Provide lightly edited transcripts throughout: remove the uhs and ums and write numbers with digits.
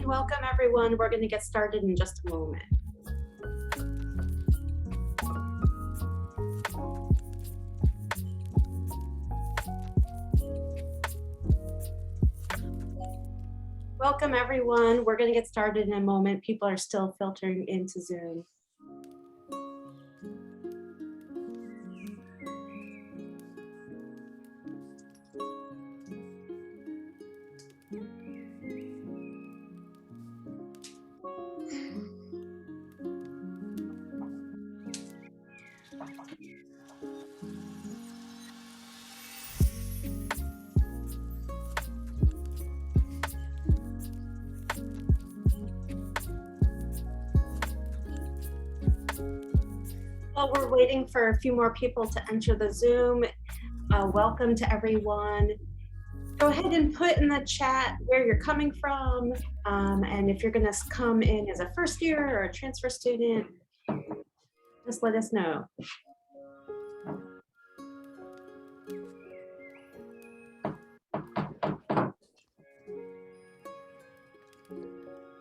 and welcome everyone. We're going to get started in just a moment. Welcome everyone. We're going to get started in a moment. People are still filtering into Zoom. While we're waiting for a few more people to enter the Zoom, welcome to everyone. Go ahead and put in the chat where you're coming from, and if you're going to come in as a first year or a transfer student, just let us know.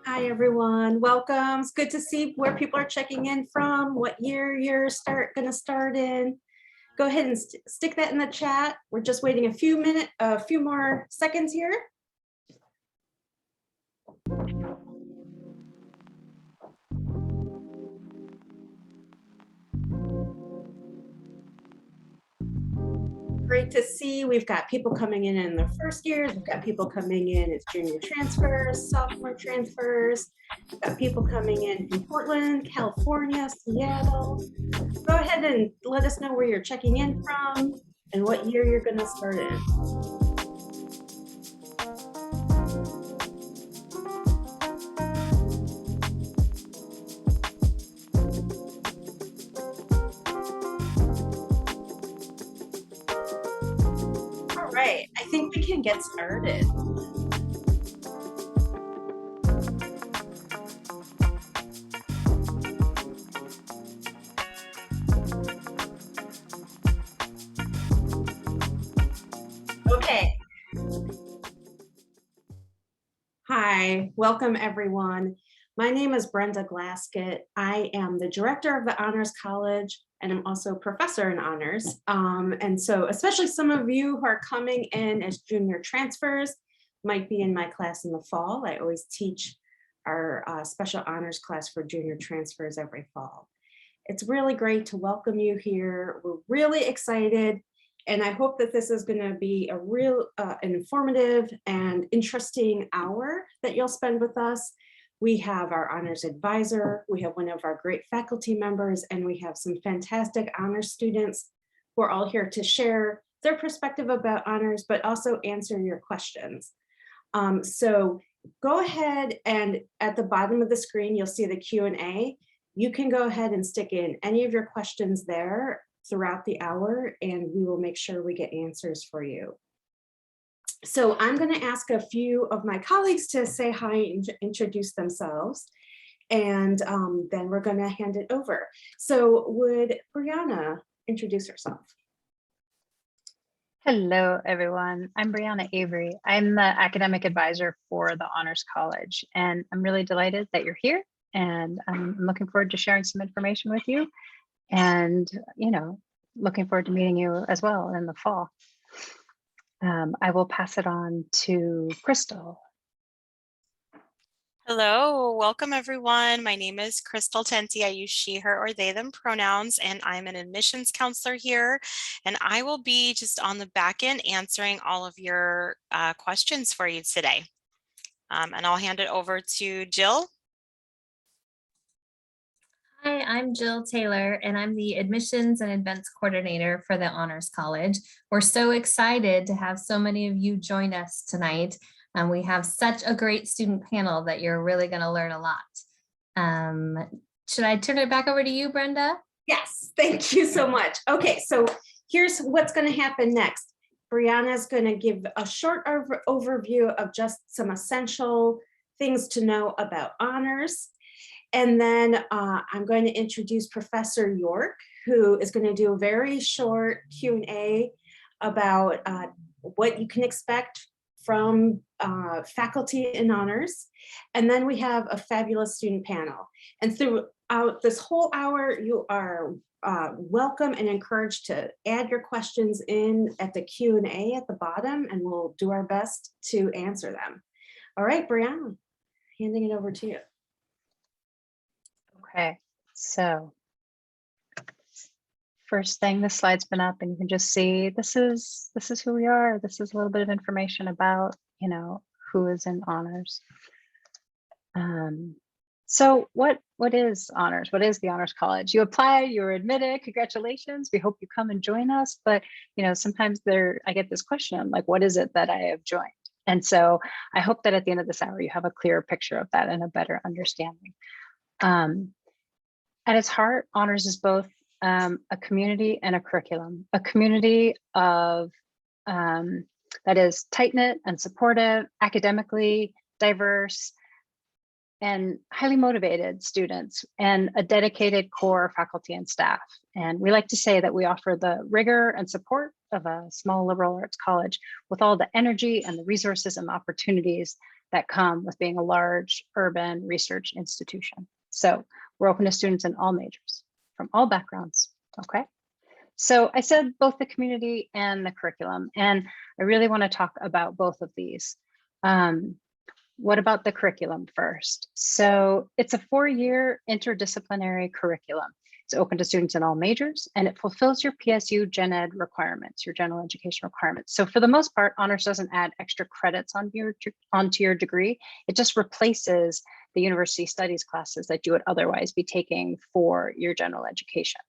Hi everyone, welcome. It's good to see where people are checking in from, what year you're going to start in. Go ahead and stick that in the chat. We're just waiting a few more seconds here. Great to see. We've got people coming in their first years. We've got people coming in as junior transfers, sophomore transfers. We've got people coming in from Portland, California, Seattle. Go ahead and let us know where you're checking in from and what year you're going to start in. I think we can get started. Okay. Hi, welcome everyone. My name is Brenda Glaskett. I am the director of the Honors College, and I'm also a professor in honors. And so especially some of you who are coming in as junior transfers might be in my class in the fall. I always teach our special honors class for junior transfers every fall. It's really great to welcome you here. We're really excited. And I hope that this is going to be a real informative and interesting hour that you'll spend with us. We have our honors advisor, we have one of our great faculty members, and we have some fantastic honors students who are all here to share their perspective about honors, but also answer your questions. So go ahead, and at the bottom of the screen, you'll see the Q&A. You can go ahead and stick in any of your questions there throughout the hour, and we will make sure we get answers for you. So I'm going to ask a few of my colleagues to say hi and introduce themselves, and then we're going to hand it over. So would Brianna introduce herself? Hello, everyone. I'm Brianna Avery. I'm the academic advisor for the Honors College, and I'm really delighted that you're here, and I'm looking forward to sharing some information with you, and looking forward to meeting you as well in the fall. I will pass it on to Crystal. Hello, welcome everyone. My name is Crystal Tenty. I use she, her, or they, them pronouns, and I'm an admissions counselor here. And I will be just on the back end answering all of your questions for you today. And I'll hand it over to Jill. Hi, I'm Jill Taylor, and I'm the Admissions and Events Coordinator for the Honors College. We're so excited to have so many of you join us tonight. We have such a great student panel that you're really going to learn a lot. Should I turn it back over to you, Brenda? Yes, thank you so much. Okay, so here's what's going to happen next. Brianna is going to give a short overview of just some essential things to know about honors. And then I'm going to introduce Professor York, who is going to do a very short Q&A about what you can expect from faculty in honors. And then we have a fabulous student panel. And throughout this whole hour, you are welcome and encouraged to add your questions in at the Q&A at the bottom, and we'll do our best to answer them. All right, Brianna, handing it over to you. Okay, so first thing, this slide's been up and you can just see this is who we are. This is a little bit of information about, you know, who is in honors. So what is honors? What is the Honors College? You applied, you were admitted, congratulations. We hope you come and join us. But, you know, sometimes I get this question, like, what is it that I have joined? And so I hope that at the end of this hour, you have a clearer picture of that and a better understanding. At its heart, honors is both a community and a curriculum, a community of that is tight-knit and supportive, academically diverse, and highly motivated students, and a dedicated core faculty and staff. And we like to say that we offer the rigor and support of a small liberal arts college with all the energy and the resources and the opportunities that come with being a large urban research institution. So we're open to students in all majors from all backgrounds, okay? So I said both the community and the curriculum, and I really want to talk about both of these. What about the curriculum first? So it's a 4-year interdisciplinary curriculum. It's open to students in all majors, and it fulfills your PSU Gen Ed requirements, your general education requirements. So for the most part, honors doesn't add extra credits onto your degree. It just replaces the university studies classes that you would otherwise be taking for your general education.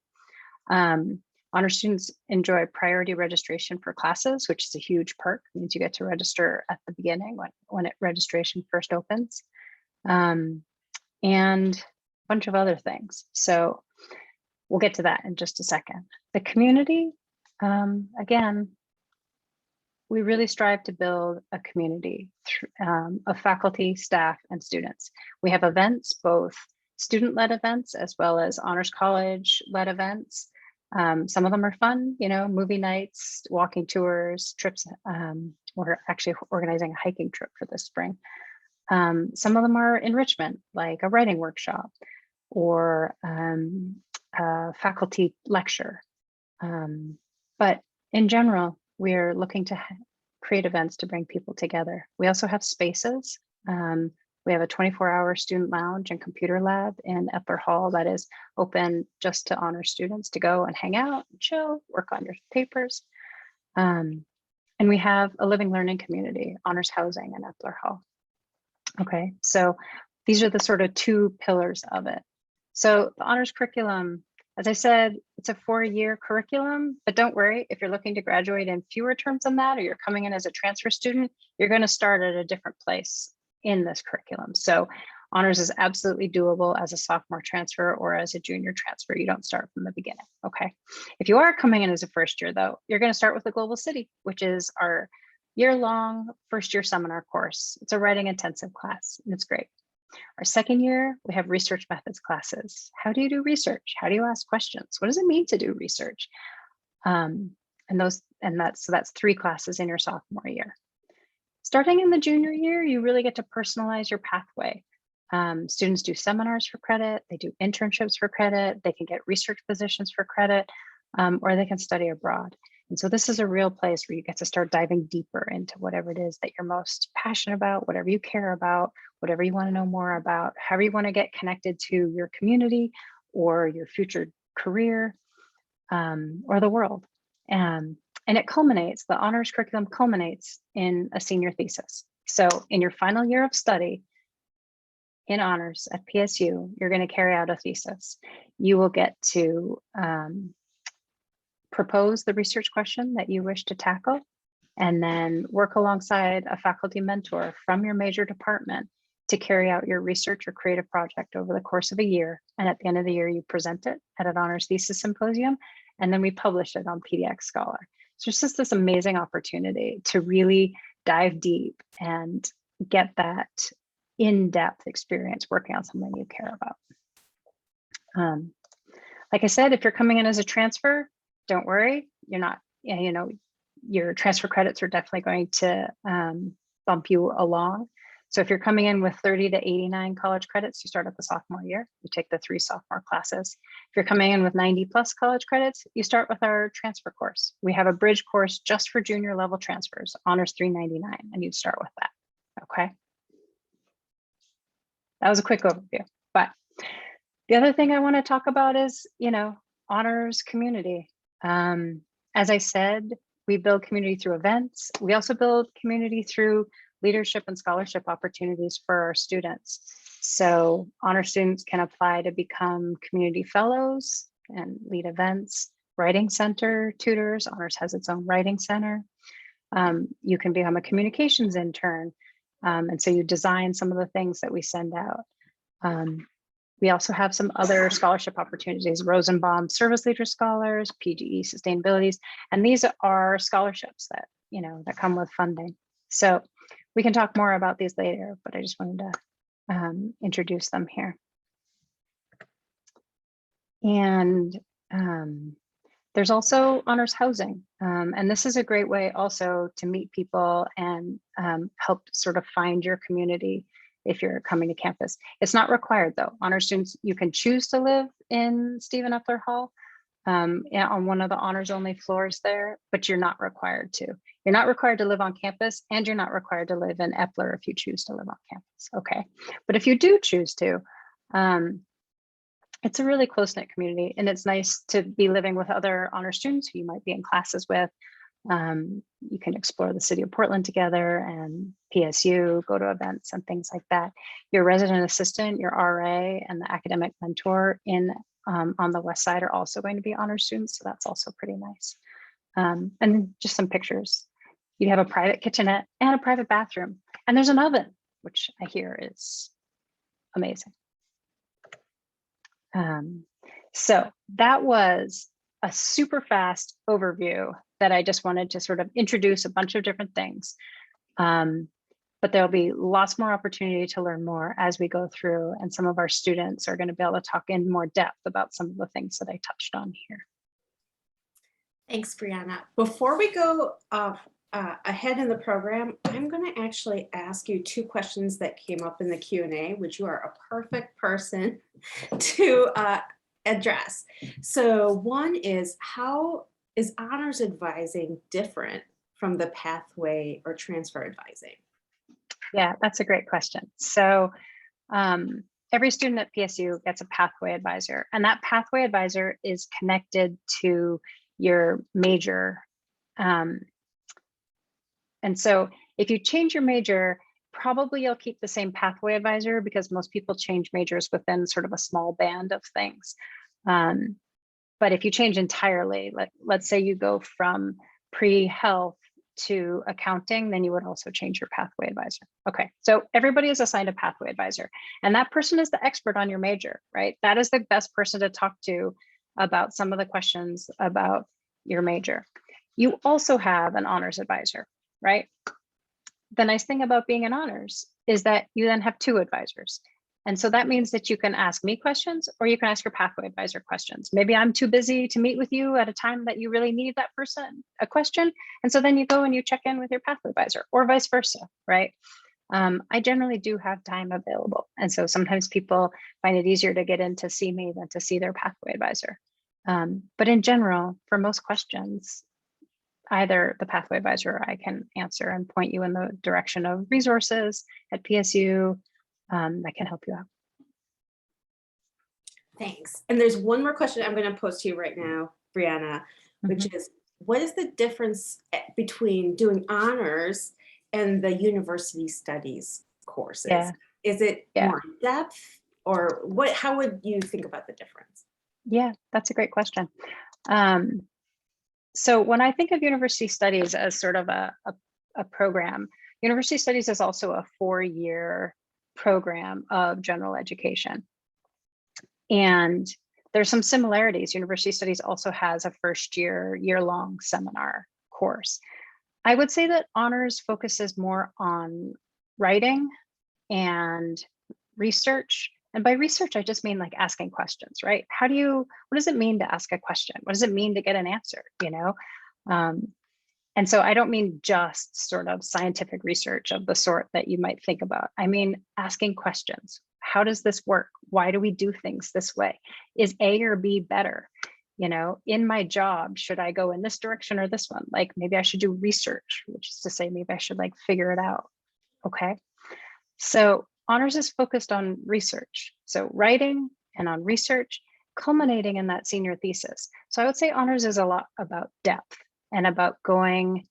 Honor students enjoy priority registration for classes, which is a huge perk. It means you get to register at the beginning when registration first opens, and a bunch of other things. So we'll get to that in just a second. The community, again, we really strive to build a community of faculty, staff, and students. We have events, both student-led events as well as Honors College-led events. Some of them are fun, you know, movie nights, walking tours, trips. We're actually organizing a hiking trip for this spring. Some of them are enrichment, like a writing workshop or a faculty lecture. But in general, we're looking to create events to bring people together. We also have spaces. We have a 24-hour student lounge and computer lab in Epler Hall that is open just to honor students to go and hang out, and chill, work on your papers. And we have a living learning community, honors housing in Epler Hall. Okay, so these are the sort of 2 pillars of it. So the honors curriculum, as I said, it's a 4-year curriculum, but don't worry, if you're looking to graduate in fewer terms than that, or you're coming in as a transfer student, you're going to start at a different place in this curriculum. So honors is absolutely doable as a sophomore transfer or as a junior transfer. You don't start from the beginning, okay? If you are coming in as a first year though, you're gonna start with the Global City, which is our year-long first-year seminar course. It's a writing intensive class and it's great. Our second year, we have research methods classes. How do you do research? How do you ask questions? What does it mean to do research? That's 3 classes in your sophomore year. Starting in the junior year, you really get to personalize your pathway. Students do seminars for credit, they do internships for credit, they can get research positions for credit, or they can study abroad. And so this is a real place where you get to start diving deeper into whatever it is that you're most passionate about, whatever you care about, whatever you want to know more about, however you want to get connected to your community or your future career or the world. And it culminates, the honors curriculum culminates in a senior thesis. So in your final year of study in honors at PSU, you're going to carry out a thesis. You will get to propose the research question that you wish to tackle, and then work alongside a faculty mentor from your major department to carry out your research or creative project over the course of a year. And at the end of the year, you present it at an honors thesis symposium, and then we publish it on PDX Scholar. So it's just this amazing opportunity to really dive deep and get that in-depth experience working on something you care about. Like I said, if you're coming in as a transfer, don't worry, you're not, you know, your transfer credits are definitely going to bump you along. So if you're coming in with 30 to 89 college credits, you start at the sophomore year, you take the 3 sophomore classes. If you're coming in with 90 plus college credits, you start with our transfer course. We have a bridge course just for junior level transfers, honors 399, and you'd start with that, okay? That was a quick overview, but the other thing I want to talk about is, honors community. As I said, we build community through events. We also build community through leadership and scholarship opportunities for our students. So honor students can apply to become community fellows and lead events, writing center tutors. Honors has its own writing center. You can become a communications intern. And so you design some of the things that we send out. We also have some other scholarship opportunities, Rosenbaum Service Leader Scholars, PGE Sustainabilities, and these are scholarships that, that come with funding. So we can talk more about these later, but I just wanted to introduce them here. And there's also honors housing. And this is a great way also to meet people and help sort of find your community if you're coming to campus. It's not required though. Honor students, you can choose to live in Stephen Epler Hall on one of the honors only floors there, but you're not required to. You're not required to live on campus, and you're not required to live in Epler if you choose to live on campus, okay? But if you do choose to, it's a really close-knit community, and it's nice to be living with other honor students who you might be in classes with. You can explore the city of Portland together and PSU, go to events and things like that. Your resident assistant, your RA, and the academic mentor on the west side are also going to be honor students, so that's also pretty nice. And just some pictures. You have a private kitchenette and a private bathroom, and there's an oven, which I hear is amazing. So that was a super fast overview that I just wanted to sort of introduce a bunch of different things. But there'll be lots more opportunity to learn more as we go through, and some of our students are going to be able to talk in more depth about some of the things that I touched on here. Thanks, Brianna. Before we go ahead in the program, I'm going to actually ask you 2 questions that came up in the Q&A, which you are a perfect person to address. So one is, how is honors advising different from the pathway or transfer advising? Yeah, that's a great question. So every student at PSU gets a pathway advisor, and that pathway advisor is connected to your major. And so if you change your major, probably you'll keep the same pathway advisor, because most people change majors within sort of a small band of things. But if you change entirely, let's say you go from pre-health to accounting, then you would also change your pathway advisor. Okay, so everybody is assigned a pathway advisor, and that person is the expert on your major, right? That is the best person to talk to about some of the questions about your major. You also have an honors advisor, right? The nice thing about being an honors is that you then have 2 advisors. And so that means that you can ask me questions, or you can ask your pathway advisor questions. Maybe I'm too busy to meet with you at a time that you really need that person a question. And so then you go and you check in with your pathway advisor, or vice versa, right? I generally do have time available. And so sometimes people find it easier to get in to see me than to see their pathway advisor. But in general, for most questions, either the pathway advisor or I can answer and point you in the direction of resources at PSU that can help you out. Thanks. And there's one more question I'm going to pose to you right now, Brianna, which is, what is the difference between doing honors and the university studies courses? Yeah. Is it more in depth, or what? How would you think about the difference? Yeah, that's a great question. So when I think of university studies as sort of a program, university studies is also a 4-year program of general education. And there's some similarities. University studies also has a first year-long seminar course. I would say that honors focuses more on writing and research. And by research, I just mean like asking questions, right? What does it mean to ask a question? What does it mean to get an answer? And so I don't mean just sort of scientific research of the sort that you might think about. I mean, asking questions. How does this work? Why do we do things this way? Is A or B better? You know, in my job, should I go in this direction or this one? Like maybe I should do research, which is to say maybe I should like figure it out. Okay. So honors is focused on research. So writing and on research, culminating in that senior thesis. So I would say honors is a lot about depth and about going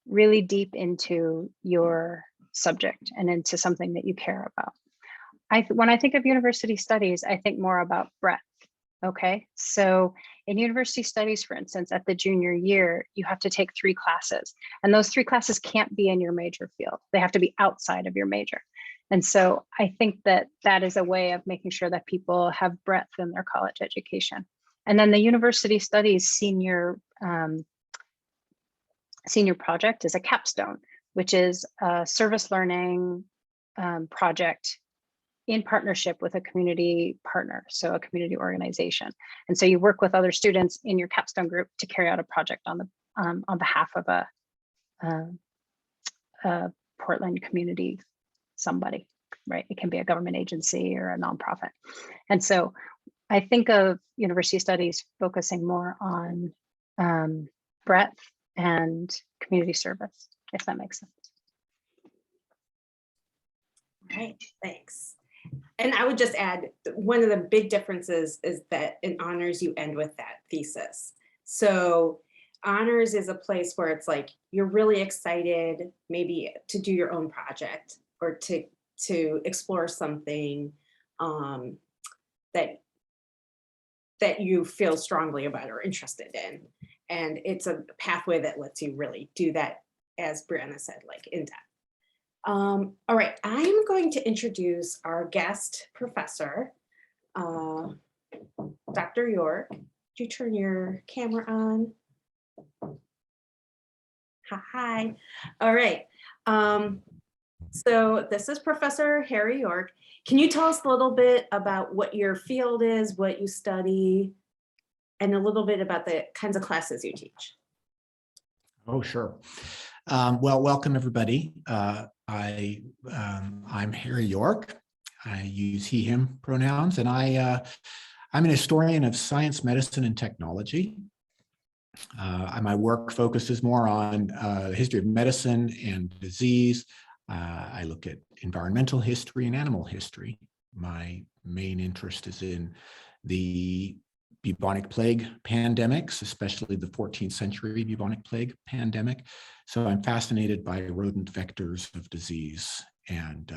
really deep into your subject and into something that you care about. When I think of university studies, I think more about breadth. Okay, so in university studies, for instance, at the junior year, you have to take 3 classes, and those 3 classes can't be in your major field. They have to be outside of your major. And so I think that that is a way of making sure that people have breadth in their college education. And then the university studies senior project is a capstone, which is a service learning project in partnership with a community partner, so a community organization. And so you work with other students in your capstone group to carry out a project on behalf of a Portland community somebody, right? It can be a government agency or a nonprofit. And so I think of university studies focusing more on breadth and community service, if that makes sense. Right, thanks. And I would just add, one of the big differences is that in honors, you end with that thesis. So honors is a place where it's like, you're really excited maybe to do your own project or to explore something that you feel strongly about or interested in. And it's a pathway that lets you really do that, as Brianna said, like in depth. All right, I'm going to introduce our guest professor, Dr. York. Could you turn your camera on? Hi. All right. So this is Professor Harry York. Can you tell us a little bit about what your field is, what you study, and a little bit about the kinds of classes you teach? Oh, sure. Well, welcome everybody. I'm Harry York. I use he, him pronouns, and I'm an historian of science, medicine, and technology. My work focuses more on the history of medicine and disease. I look at environmental history and animal history. My main interest is in the bubonic plague pandemics, especially the 14th century bubonic plague pandemic. So I'm fascinated by rodent vectors of disease, and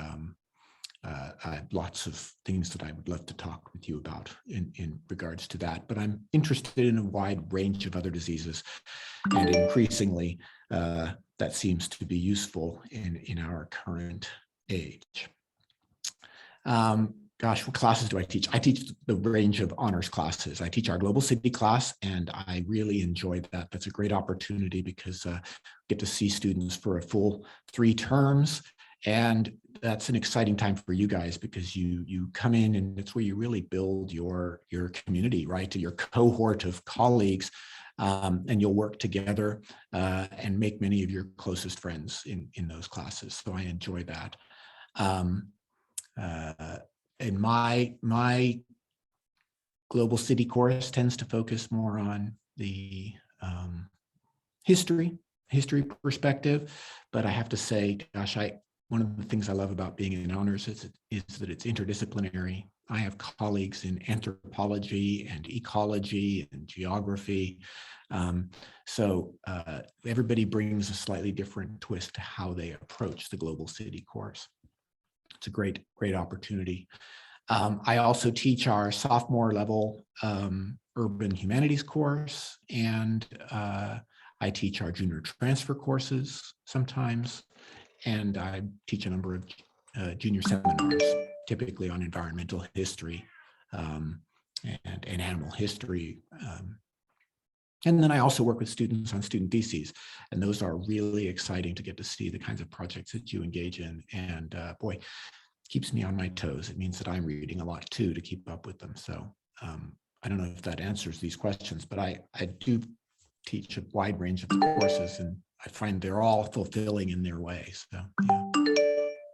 I have lots of things that I would love to talk with you about in regards to that. But I'm interested in a wide range of other diseases, and increasingly that seems to be useful in our current age. Gosh, what classes do I teach? I teach the range of honors classes. I teach our Global City class, and I really enjoy that. That's a great opportunity because I get to see students for a full 3 terms. And that's an exciting time for you guys because you come in and it's where you really build your community, right? Your cohort of colleagues, and you'll work together and make many of your closest friends in those classes. So I enjoy that. And my Global City course tends to focus more on the history perspective, but I have to say, gosh, one of the things I love about being in honors is that it's interdisciplinary. I have colleagues in anthropology and ecology and geography. So everybody brings a slightly different twist to how they approach the Global City course. It's a great opportunity. I also teach our sophomore level urban humanities course, and I teach our junior transfer courses sometimes, and I teach a number of junior seminars, typically on environmental history and animal history. And then I also work with students on student theses, and those are really exciting to get to see the kinds of projects that you engage in. And boy, keeps me on my toes. It means that I'm reading a lot too to keep up with them. So I don't know if that answers these questions, but I do teach a wide range of courses, and I find they're all fulfilling in their way. So yeah.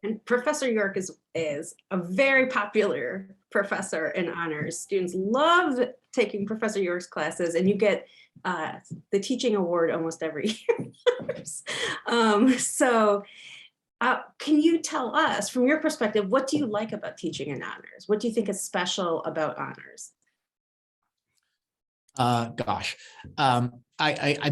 And Professor York is a very popular professor in honors. Students love taking Professor York's classes, and you get the teaching award almost every year. Can you tell us, from your perspective, what do you like about teaching in honors? What do you think is special about honors? I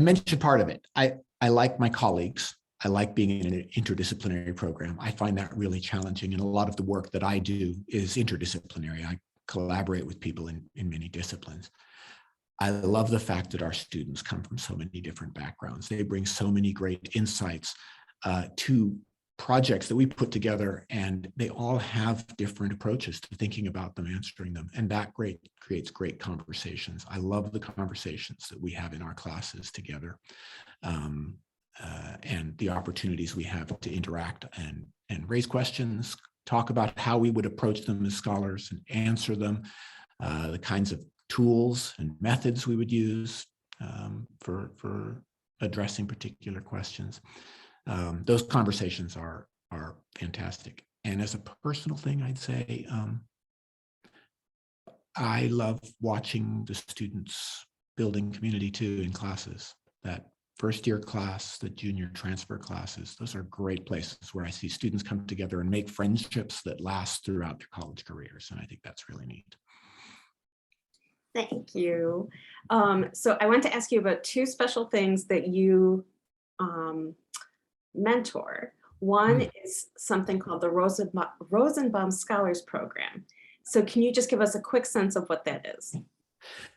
mentioned part of it. I like my colleagues. I like being in an interdisciplinary program. I find that really challenging. And a lot of the work that I do is interdisciplinary. I collaborate with people in many disciplines. I love the fact that our students come from so many different backgrounds. They bring so many great insights to projects that we put together, and they all have different approaches to thinking about them, answering them. And that creates great conversations. I love the conversations that we have in our classes together. And the opportunities we have to interact and raise questions, talk about how we would approach them as scholars and answer them, the kinds of tools and methods we would use for addressing particular questions. Those conversations are fantastic. And as a personal thing, I'd say I love watching the students building community too in classes. That first year class, the junior transfer classes, those are great places where I see students come together and make friendships that last throughout their college careers. And I think that's really neat. Thank you. So I want to ask you about two special things that you mentor. One is something called the Rosenbaum Scholars Program. So can you just give us a quick sense of what that is?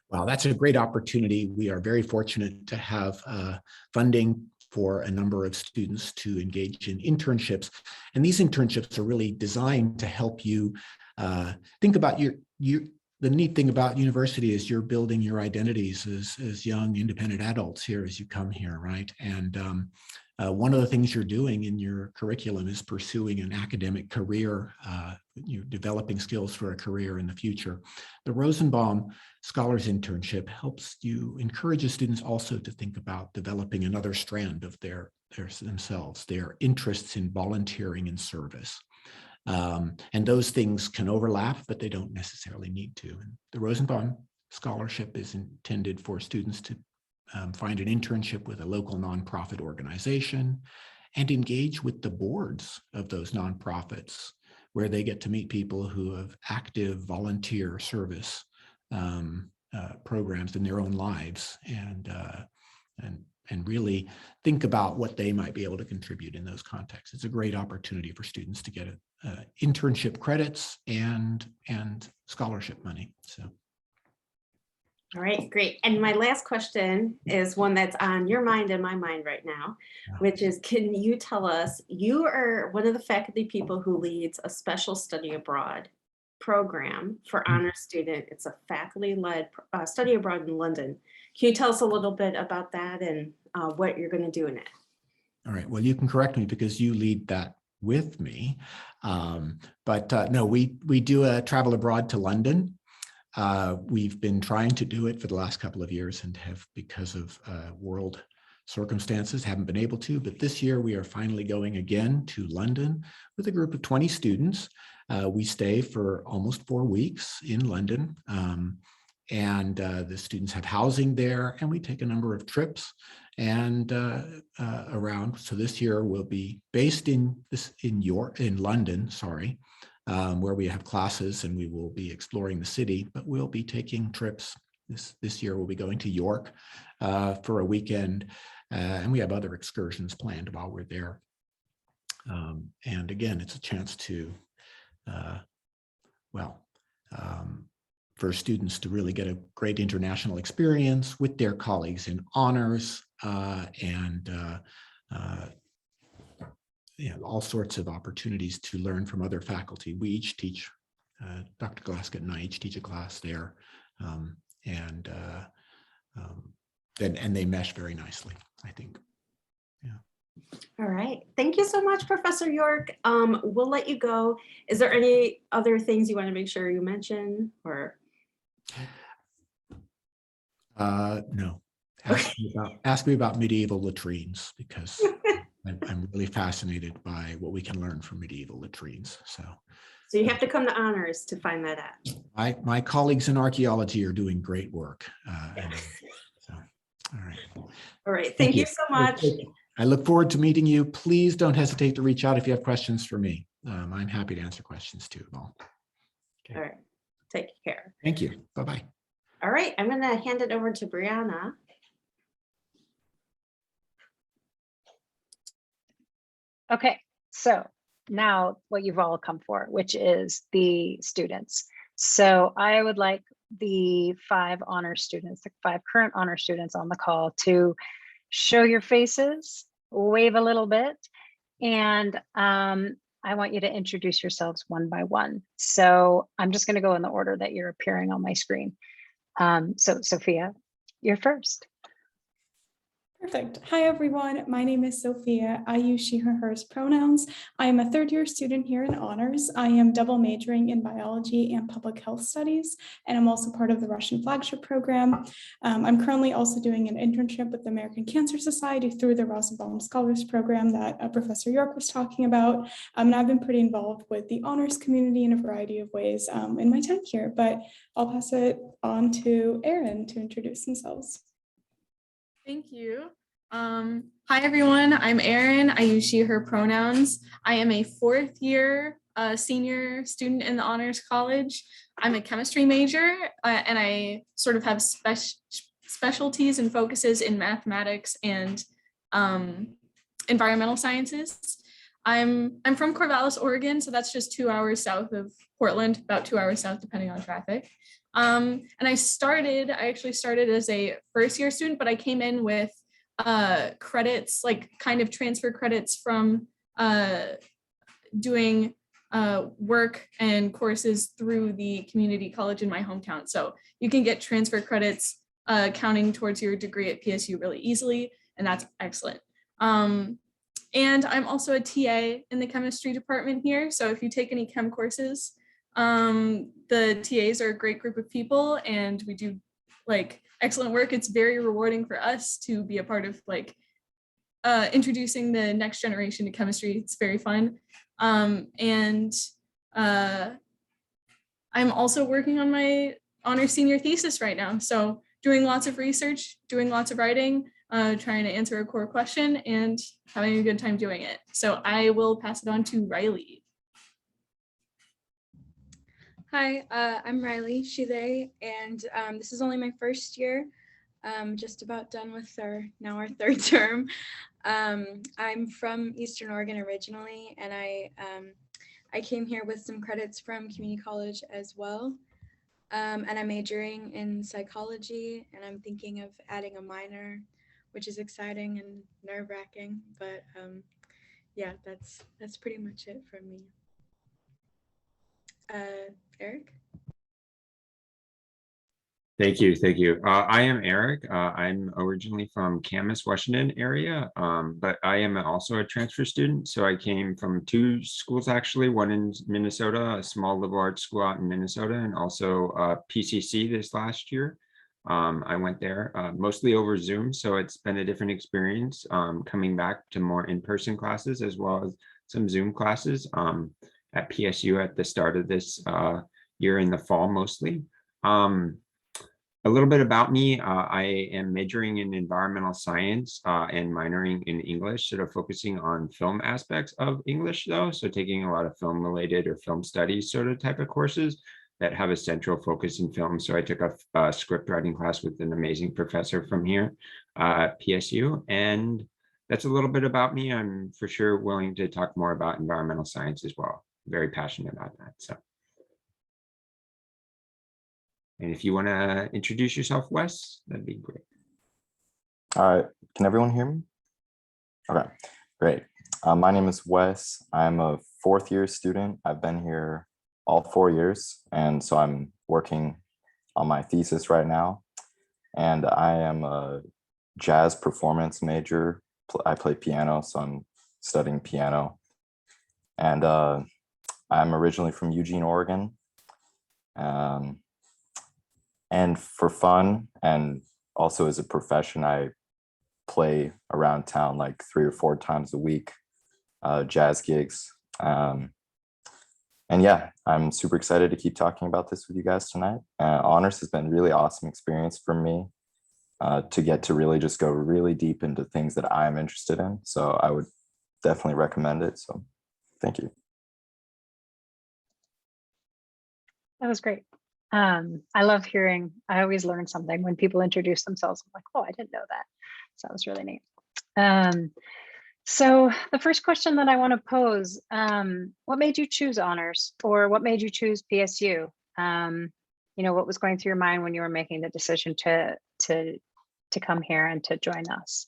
Wow, that's a great opportunity. We are very fortunate to have funding for a number of students to engage in internships. And these internships are really designed to help you think about the neat thing about university is you're building your identities as young independent adults here as you come here, right? And one of the things you're doing in your curriculum is pursuing an academic career, you're developing skills for a career in the future. The Rosenbaum Scholars Internship encourages students also to think about developing another strand of themselves, their interests in volunteering and service. And those things can overlap, but they don't necessarily need to. And the Rosenbaum Scholarship is intended for students to find an internship with a local nonprofit organization and engage with the boards of those nonprofits, where they get to meet people who have active volunteer service programs in their own lives and really think about what they might be able to contribute in those contexts. It's a great opportunity for students to get internship credits and scholarship money. So. All right, great. And my last question is one that's on your mind and my mind right now, which is, can you tell us, you are one of the faculty people who leads a special study abroad program for honor student. It's a faculty-led study abroad in London. Can you tell us a little bit about that and what you're going to do in it? All right, well, you can correct me because you lead that with me. No, we do a travel abroad to London. We've been trying to do it for the last couple of years and have, because of world circumstances, haven't been able to. But this year we are finally going again to London with a group of 20 students. We stay for almost 4 weeks in London. And the students have housing there, and we take a number of trips and around. So this year we'll be based in London, sorry. Where we have classes and we will be exploring the city, but we'll be taking trips. This year we'll be going to York for a weekend, and we have other excursions planned while we're there. And again, it's a chance to, for students to really get a great international experience with their colleagues in honors all sorts of opportunities to learn from other faculty. We each teach, Dr. Glaskett and I each teach a class there, and they mesh very nicely, I think. Yeah. All right. Thank you so much, Professor York. We'll let you go. Is there any other things you want to make sure you mention, or? No. Ask me about medieval latrines, because I'm really fascinated by what we can learn from medieval latrines. So So you have to come to honors to find that out. my colleagues in archaeology are doing great work. So, all right. All right. Thank you so much. I look forward to meeting you. Please don't hesitate to reach out if you have questions for me. I'm happy to answer questions too. All right. Take care. Thank you. Bye-bye. All right. I'm going to hand it over to Brianna. Okay, so now what you've all come for, which is the students. So I would like the 5 honor students, the 5 current honor students on the call to show your faces, wave a little bit, and I want you to introduce yourselves one by one. So I'm just going to go in the order that you're appearing on my screen. So Sophia, you're first. Perfect. Hi, everyone. My name is Sophia. I use she, her, hers pronouns. I am a 3rd year student here in honors. I am double majoring in biology and public health studies, and I'm also part of the Russian flagship program. I'm currently also doing an internship with the American Cancer Society through the Rosenbaum Scholars Program that Professor York was talking about. And I've been pretty involved with the honors community in a variety of ways in my time here, but I'll pass it on to Erin to introduce themselves. Thank you. Hi, everyone. I'm Erin. I use she, her pronouns. I am a 4th year senior student in the Honors College. I'm a chemistry major, and I sort of have specialties and focuses in mathematics and environmental sciences. I'm from Corvallis, Oregon, so that's just 2 hours south of Portland, about 2 hours south, depending on traffic. And I actually started as a 1st year student, but I came in with credits, like kind of transfer credits from doing work and courses through the community college in my hometown. So you can get transfer credits counting towards your degree at PSU really easily, and that's excellent. And I'm also a TA in the chemistry department here. So if you take any chem courses, the TAs are a great group of people, and we do like excellent work. It's very rewarding for us to be a part of like introducing the next generation to chemistry. It's very fun. And I'm also working on my honor senior thesis right now. So doing lots of research, doing lots of writing, trying to answer a core question and having a good time doing it. So I will pass it on to Riley. Hi, I'm Riley, she, they, and this is only my 1st year. Just about done with our 3rd term. I'm from Eastern Oregon originally, and I came here with some credits from community college as well. And I'm majoring in psychology, and I'm thinking of adding a minor, which is exciting and nerve-wracking. But yeah, that's pretty much it from me. Eric? Thank you. I am Eric. I'm originally from Camas, Washington area, but I am also a transfer student. So I came from 2 schools, actually, one in Minnesota, a small liberal arts school out in Minnesota, and also PCC this last year. I went there mostly over Zoom, so it's been a different experience coming back to more in-person classes as well as some Zoom classes at PSU at the start of this year in the fall mostly. A little bit about me, I am majoring in environmental science and minoring in English, sort of focusing on film aspects of English though. So taking a lot of film related or film studies sort of type of courses that have a central focus in film. So I took a script writing class with an amazing professor from here at PSU. And that's a little bit about me. I'm for sure willing to talk more about environmental science as well. Very passionate about that. So. And if you want to introduce yourself, Wes, that'd be great. All right, can everyone hear me? Okay, great. My name is Wes. I'm a 4th year student. I've been here all 4 years, and so I'm working on my thesis right now. And I am a jazz performance major. I play piano, so I'm studying piano. And I'm originally from Eugene, Oregon. And for fun and also as a profession, I play around town like 3 or 4 times a week, jazz gigs. And yeah, I'm super excited to keep talking about this with you guys tonight. Honors has been a really awesome experience for me to get to really just go really deep into things that I'm interested in. So I would definitely recommend it. So thank you. That was great. I love hearing, I always learn something when people introduce themselves. I'm like, oh, I didn't know that. So that was really neat. So the first question that I want to pose, what made you choose honors, or what made you choose PSU? What was going through your mind when you were making the decision to come here and to join us?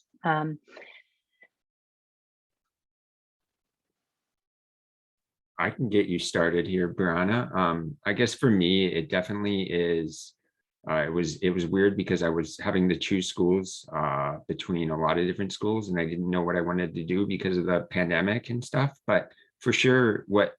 I can get you started here, Brianna. I guess for me, it definitely is. It was weird because I was having to choose schools between a lot of different schools, and I didn't know what I wanted to do because of the pandemic and stuff. But for sure, what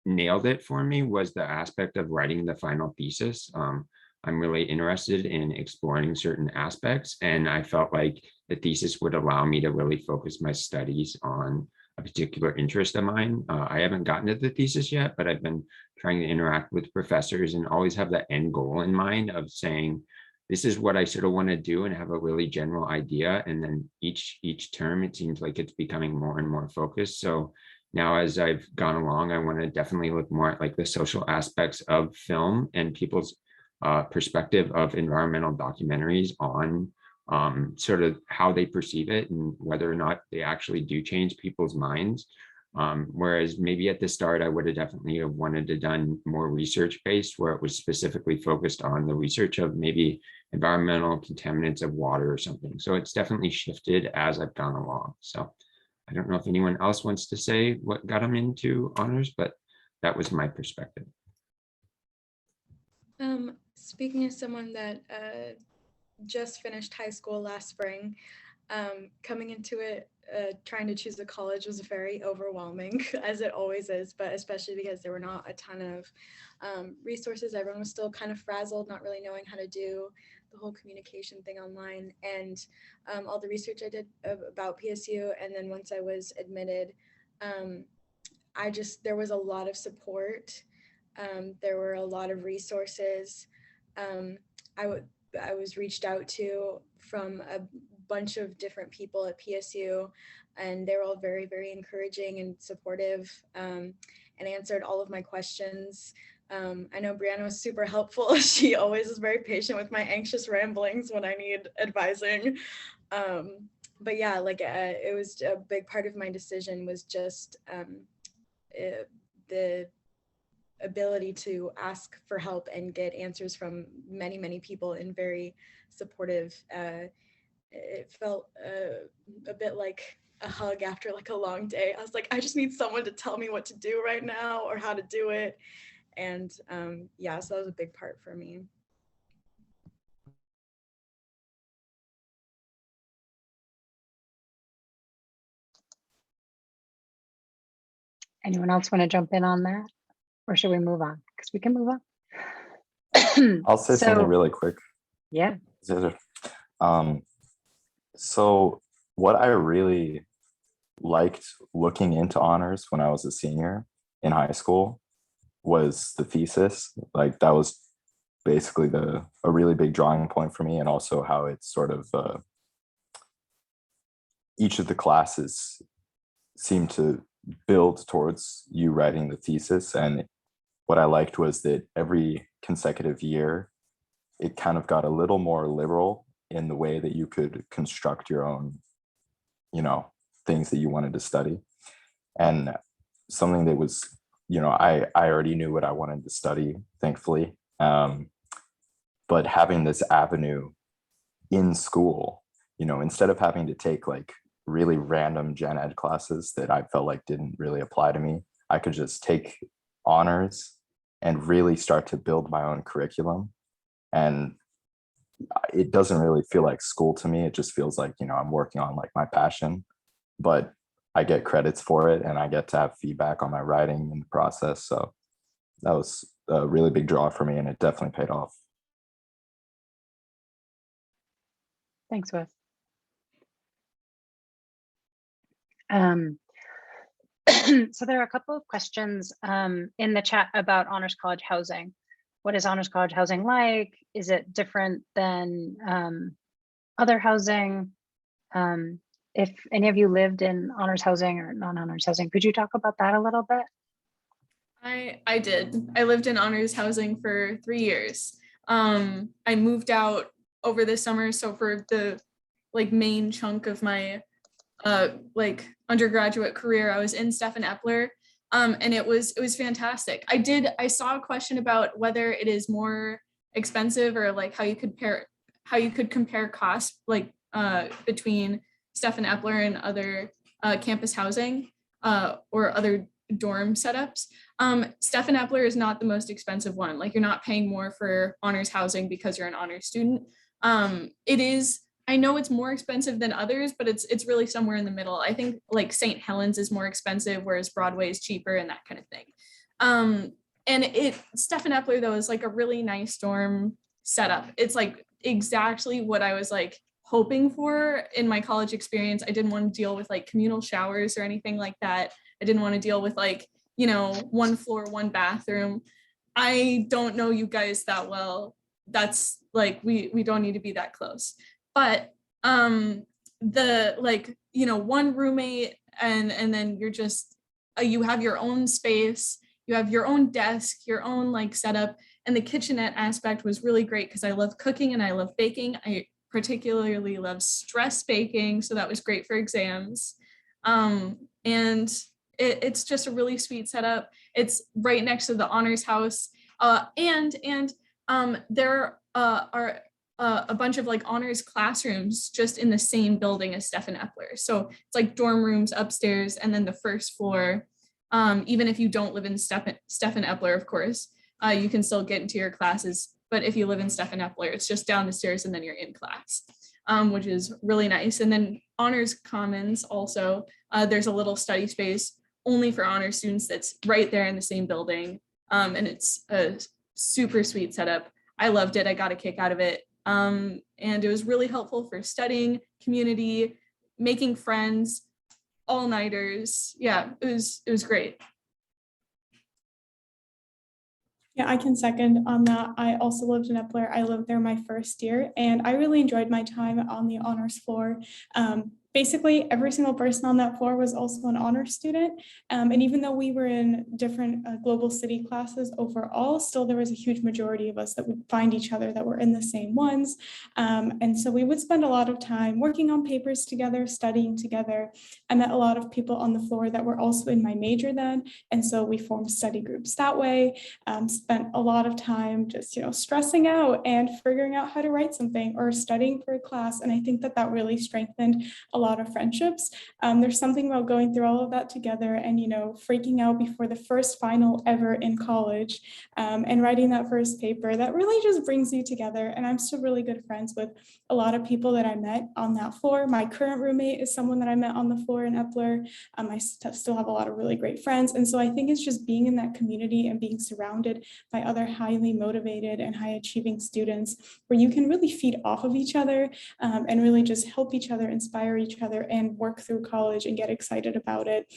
nailed it for me was the aspect of writing the final thesis. I'm really interested in exploring certain aspects, and I felt like the thesis would allow me to really focus my studies on a particular interest of mine. I haven't gotten to the thesis yet, but I've been trying to interact with professors and always have that end goal in mind of saying, this is what I sort of want to do, and have a really general idea. And then each term, it seems like it's becoming more and more focused. So now as I've gone along, I want to definitely look more at like the social aspects of film and people's perspective of environmental documentaries on sort of how they perceive it and whether or not they actually do change people's minds. Whereas maybe at the start, I would have definitely have wanted to done more research based, where it was specifically focused on the research of maybe environmental contaminants of water or something. So it's definitely shifted as I've gone along. So I don't know if anyone else wants to say what got them into honors, but that was my perspective. Speaking as someone that just finished high school last spring, coming into it, trying to choose a college was very overwhelming, as it always is, but especially because there were not a ton of resources. Everyone was still kind of frazzled, not really knowing how to do the whole communication thing online, and all the research I did about PSU. And then once I was admitted, there was a lot of support. There were a lot of resources. I was reached out to from a bunch of different people at PSU, and they were all very, very encouraging and supportive, and answered all of my questions. I know Brianna was super helpful. She always is very patient with my anxious ramblings when I need advising. But yeah, it was a big part of my decision was just the ability to ask for help and get answers from many, many people, and very supportive. It felt a bit like a hug after like a long day. I was like, I just need someone to tell me what to do right now or how to do it. And yeah, so that was a big part for me. Anyone else want to jump in on that? Or should we move on? Because we can move on. I'll say something really quick. Yeah. So what I really liked looking into honors when I was a senior in high school was the thesis. Like that was basically a really big drawing point for me, and also how it's sort of each of the classes seemed to build towards you writing the thesis. And what I liked was that every consecutive year, it kind of got a little more liberal in the way that you could construct your own, things that you wanted to study. And something that was, I already knew what I wanted to study, thankfully. But having this avenue in school, instead of having to take like really random gen ed classes that I felt like didn't really apply to me, I could just take honors and really start to build my own curriculum. And it doesn't really feel like school to me. It just feels like, I'm working on like my passion, but I get credits for it and I get to have feedback on my writing in the process. So that was a really big draw for me, and it definitely paid off. Thanks, Wes. So there are a couple of questions in the chat about Honors College housing. What is Honors College housing like? Is it different than other housing? If any of you lived in honors housing or non-honors housing, could you talk about that a little bit? I did. I lived in honors housing for 3 years. I moved out over the summer, so for the main chunk of my undergraduate career, I was in Stephan Epler, and it was fantastic. I saw a question about whether it is more expensive or how you could compare costs between Stephan Epler and other campus housing or other dorm setups. Stephan Epler is not the most expensive one. You're not paying more for honors housing because you're an honors student. It is, I know it's more expensive than others, but it's really somewhere in the middle. I think St. Helens is more expensive, whereas Broadway is cheaper and that kind of thing. And Stephan Epler though is a really nice dorm setup. It's exactly what I was hoping for in my college experience. I didn't want to deal with communal showers or anything like that. I didn't want to deal with one floor, one bathroom. I don't know you guys that well. That's we don't need to be that close. But the one roommate and then you're just you have your own space, you have your own desk, your own setup, and the kitchenette aspect was really great because I love cooking and I love baking. I particularly love stress baking, so that was great for exams. And it's just a really sweet setup. It's right next to the honors house, and there are a bunch of honors classrooms just in the same building as Stephan Epler. So it's dorm rooms upstairs, and then the first floor. Even if you don't live in Stephan Epler, of course, you can still get into your classes. But if you live in Stephan Epler, it's just down the stairs and then you're in class, which is really nice. And then Honors Commons also, there's a little study space only for honors students that's right there in the same building. And it's a super sweet setup. I loved it. I got a kick out of it. And it was really helpful for studying, community, making friends, all-nighters. Yeah, it was great. Yeah, I can second on that. I also lived in Epler. I lived there my first year, and I really enjoyed my time on the honors floor. Basically, every single person on that floor was also an honors student. And even though we were in different global city classes overall, still there was a huge majority of us that would find each other that were in the same ones. And so we would spend a lot of time working on papers together, studying together. I met a lot of people on the floor that were also in my major then. And so we formed study groups that way. Spent a lot of time just, stressing out and figuring out how to write something or studying for a class. And I think that really strengthened a lot of friendships. There's something about going through all of that together and, freaking out before the first final ever in college and writing that first paper that really just brings you together. And I'm still really good friends with a lot of people that I met on that floor. My current roommate is someone that I met on the floor in Epler. I still have a lot of really great friends. And so I think it's just being in that community and being surrounded by other highly motivated and high achieving students where you can really feed off of each other and really just help each other, inspire each other, and work through college and get excited about it.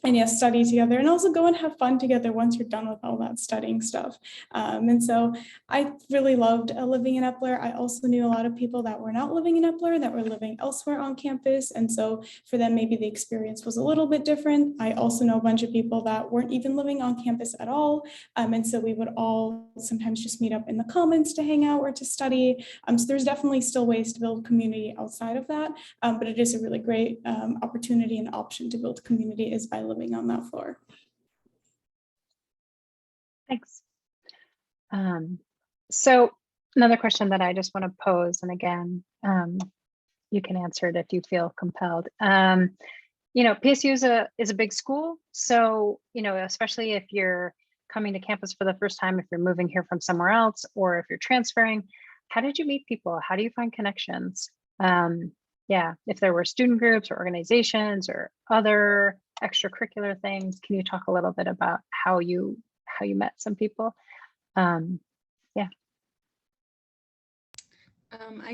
And yes, study together and also go and have fun together once you're done with all that studying stuff. And so I really loved living in Epler. I also knew a lot of people that were not living in Epler, that were living elsewhere on campus. And so for them, maybe the experience was a little bit different. I also know a bunch of people that weren't even living on campus at all. And so we would all sometimes just meet up in the commons to hang out or to study. So there's definitely still ways to build community outside of that. But it is a really great opportunity and option to build community is by living on that floor. Thanks. So another question that I just want to pose, and again, you can answer it if you feel compelled. PSU is a big school, so especially if you're coming to campus for the first time, if you're moving here from somewhere else, or if you're transferring, how did you meet people? How do you find connections? If there were student groups or organizations or other extracurricular things, can you talk a little bit about how you met some people? I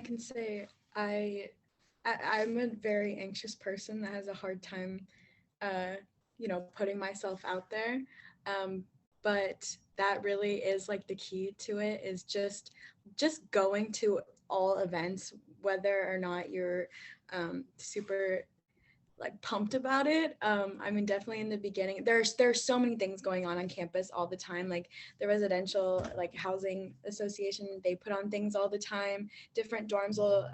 can say I'm a very anxious person that has a hard time, putting myself out there. But that really is like the key to it, is just going to all events, whether or not you're super like pumped about it. I mean, definitely in the beginning, there's so many things going on campus all the time. Like the residential like housing association, they put on things all the time. Different dorms will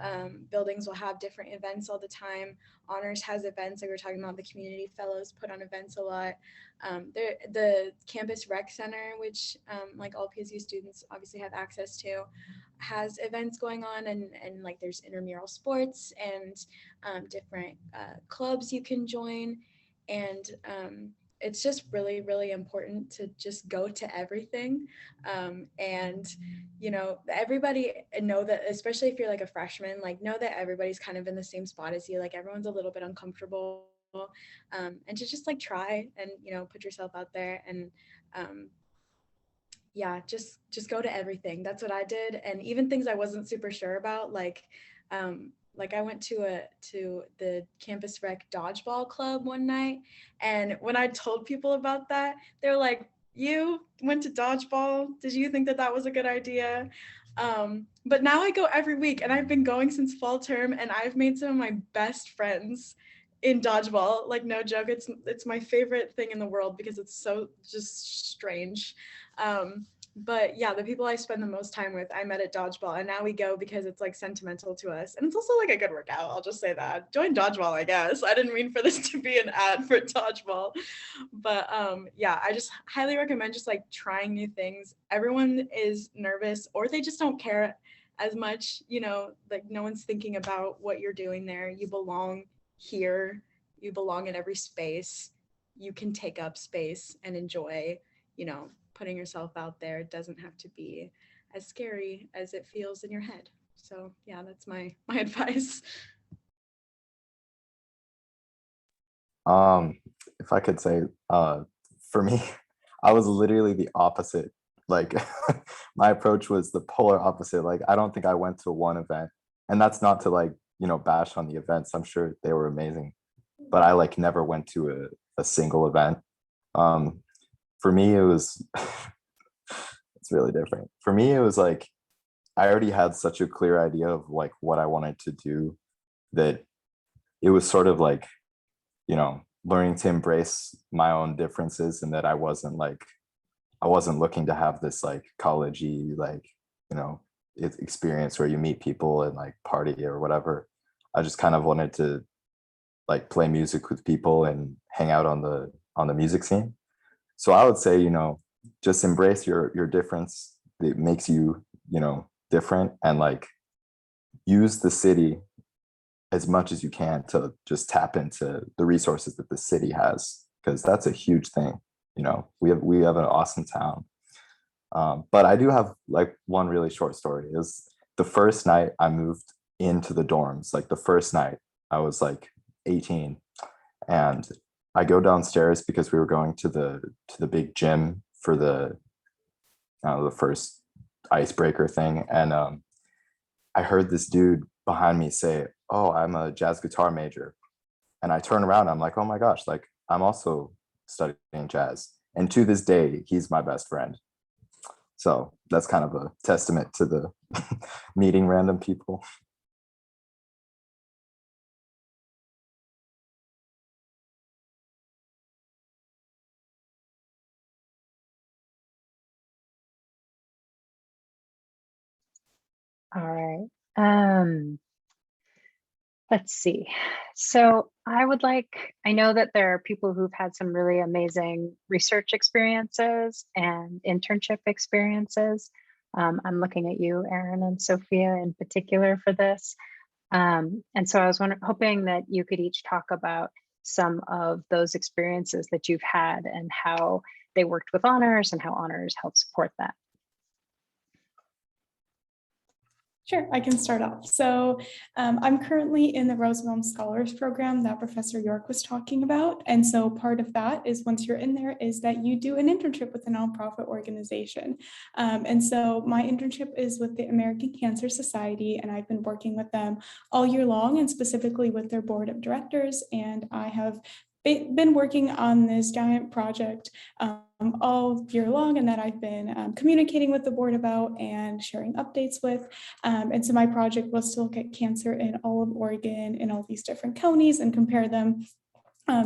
buildings will have different events all the time. Honors has events, like we were talking about. The community fellows put on events a lot. The campus rec center, which like all PSU students obviously have access to, has events going on, and like there's intramural sports and different clubs you can join. And it's just really, really important to just go to everything. And, everybody know that, especially if you're like a freshman, like know that everybody's kind of in the same spot as you. Like everyone's a little bit uncomfortable. And to just like try and, put yourself out there. And yeah, just go to everything. That's what I did. And even things I wasn't super sure about, like I went to the campus rec dodgeball club one night, and when I told people about that, they were like, "You went to dodgeball? Did you think that was a good idea?" But now I go every week, and I've been going since fall term, and I've made some of my best friends in dodgeball. Like, no joke, it's my favorite thing in the world because it's so just strange. But yeah, the people I spend the most time with, I met at dodgeball, and now we go because it's like sentimental to us, and it's also like a good workout. I'll just say that. Join dodgeball, I guess. I didn't mean for this to be an ad for dodgeball, but yeah, I just highly recommend just like trying new things. Everyone is nervous, or they just don't care as much, like no one's thinking about what you're doing there. You belong here. You belong in every space. You can take up space and enjoy, putting yourself out there. It doesn't have to be as scary as it feels in your head. So yeah, that's my advice. If I could say, for me, I was literally the opposite. Like my approach was the polar opposite. Like I don't think I went to one event, and that's not to like, bash on the events. I'm sure they were amazing, but I like never went to a single event. For me, it was, it's really different. For me, it was like, I already had such a clear idea of like what I wanted to do, that it was sort of like, learning to embrace my own differences, and that I wasn't looking to have this like college-y, like, experience where you meet people and like party or whatever. I just kind of wanted to like play music with people and hang out on the music scene. So I would say, just embrace your difference. It makes you, different, and like use the city as much as you can to just tap into the resources that the city has, because that's a huge thing. We have an awesome town. But I do have like one really short story. Is the first night I moved into the dorms, like the first night I was like 18, and I go downstairs because we were going to the big gym for the first icebreaker thing, and I heard this dude behind me say, "Oh, I'm a jazz guitar major," and I turn around, I'm like, "Oh my gosh, like I'm also studying jazz," and to this day, he's my best friend. So that's kind of a testament to the meeting random people. All right. Let's see. So I know that there are people who've had some really amazing research experiences and internship experiences. I'm looking at you, Erin and Sophia in particular for this. And so I was hoping that you could each talk about some of those experiences that you've had and how they worked with honors and how honors helped support that. Sure, I can start off. So I'm currently in the Roosevelt Scholars Program that Professor York was talking about. And so part of that is once you're in there is that you do an internship with a nonprofit organization. And so my internship is with the American Cancer Society, and I've been working with them all year long and specifically with their board of directors. And I have been working on this giant project all year long, and that I've been communicating with the board about and sharing updates with. And so my project was to look at cancer in all of Oregon in all these different counties and compare them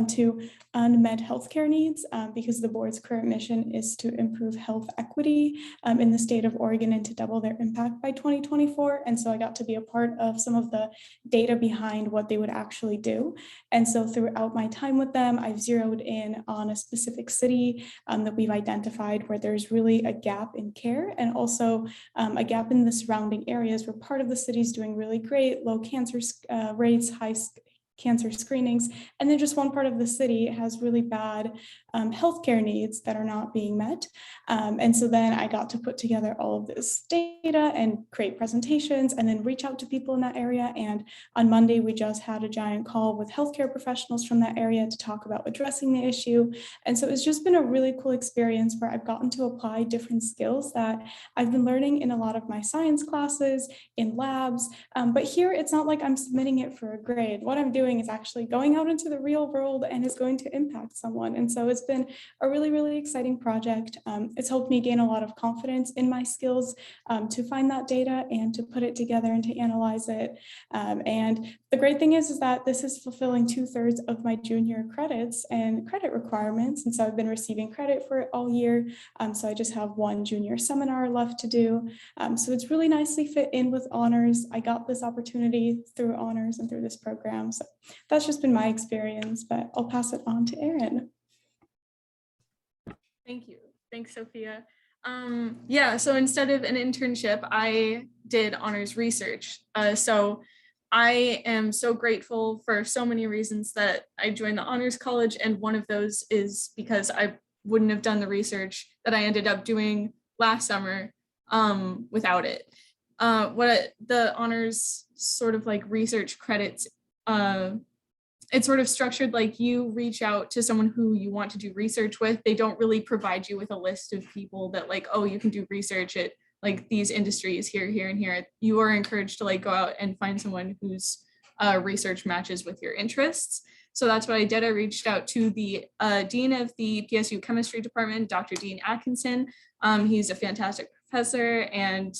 to unmet healthcare needs, because the board's current mission is to improve health equity in the state of Oregon and to double their impact by 2024. And so I got to be a part of some of the data behind what they would actually do. And so throughout my time with them, I've zeroed in on a specific city that we've identified where there's really a gap in care, and also a gap in the surrounding areas where part of the city is doing really great, low cancer rates, high cancer screenings, and then just one part of the city has really bad healthcare needs that are not being met. And so then I got to put together all of this data and create presentations and then reach out to people in that area. And on Monday, we just had a giant call with healthcare professionals from that area to talk about addressing the issue. And so it's just been a really cool experience where I've gotten to apply different skills that I've been learning in a lot of my science classes, in labs. But here, it's not like I'm submitting it for a grade. What I'm doing is actually going out into the real world and is going to impact someone. And so it's been a really, really exciting project. It's helped me gain a lot of confidence in my skills to find that data and to put it together and to analyze it. And the great thing is that this is fulfilling 2/3 of my junior credits and credit requirements. And so I've been receiving credit for it all year. So I just have one junior seminar left to do. So it's really nicely fit in with honors. I got this opportunity through honors and through this program. So that's just been my experience, but I'll pass it on to Erin. Thank you. Thanks, Sophia. Yeah, so instead of an internship, I did honors research. So I am so grateful for so many reasons that I joined the Honors College, and one of those is because I wouldn't have done the research that I ended up doing last summer without it. What the honors sort of like research credits, it's sort of structured like you reach out to someone who you want to do research with. They don't really provide you with a list of people that like, oh, you can do research at like these industries here, here, and here. You are encouraged to like go out and find someone whose research matches with your interests. So that's what I did. I reached out to the dean of the PSU chemistry department, Dr. Dean Atkinson. He's a fantastic professor and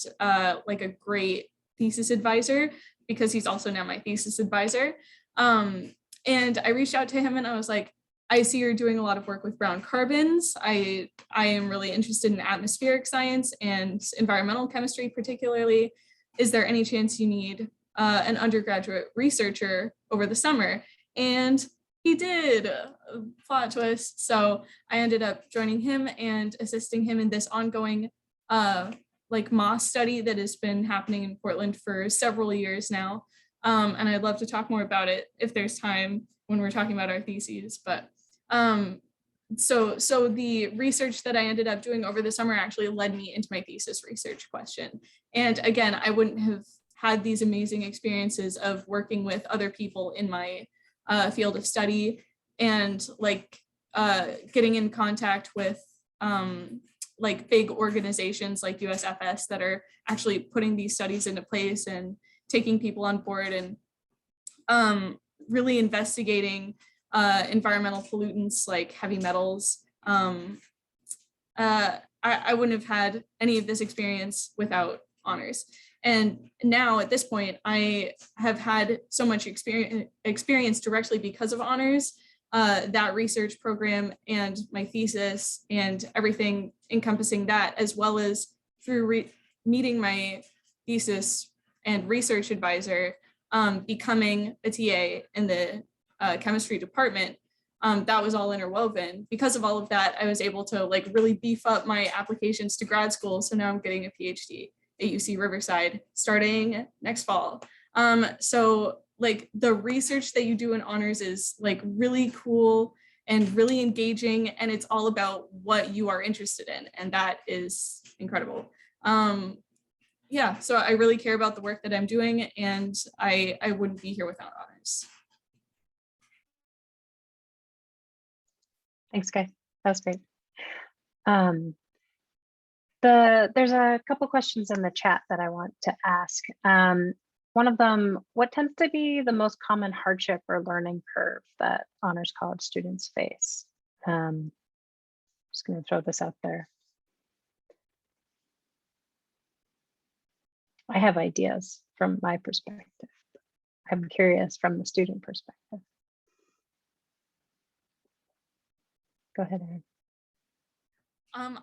like a great thesis advisor, because he's also now my thesis advisor. And I reached out to him and I was like, I see you're doing a lot of work with brown carbons. I am really interested in atmospheric science and environmental chemistry particularly. Is there any chance you need an undergraduate researcher over the summer? And he did, plot twist. So I ended up joining him and assisting him in this ongoing like MOS study that has been happening in Portland for several years now. And I'd love to talk more about it if there's time when we're talking about our theses. But so the research that I ended up doing over the summer actually led me into my thesis research question. And again, I wouldn't have had these amazing experiences of working with other people in my field of study and like getting in contact with like big organizations like USFS that are actually putting these studies into place and taking people on board and really investigating environmental pollutants like heavy metals. I wouldn't have had any of this experience without honors. And now at this point, I have had so much experience directly because of honors, that research program and my thesis and everything encompassing that, as well as through meeting my thesis and research advisor, becoming a TA in the chemistry department. That was all interwoven. Because of all of that, I was able to like really beef up my applications to grad school. So now I'm getting a PhD at UC Riverside starting next fall. So like the research that you do in honors is like really cool and really engaging, and it's all about what you are interested in, and that is incredible. yeah, so I really care about the work that I'm doing, and I wouldn't be here without honors. Thanks, guys. That was great. There's a couple questions in the chat that I want to ask. One of them, what tends to be the most common hardship or learning curve that honors college students face? Just going to throw this out there. I have ideas from my perspective. I'm curious from the student perspective. Go ahead, Erin.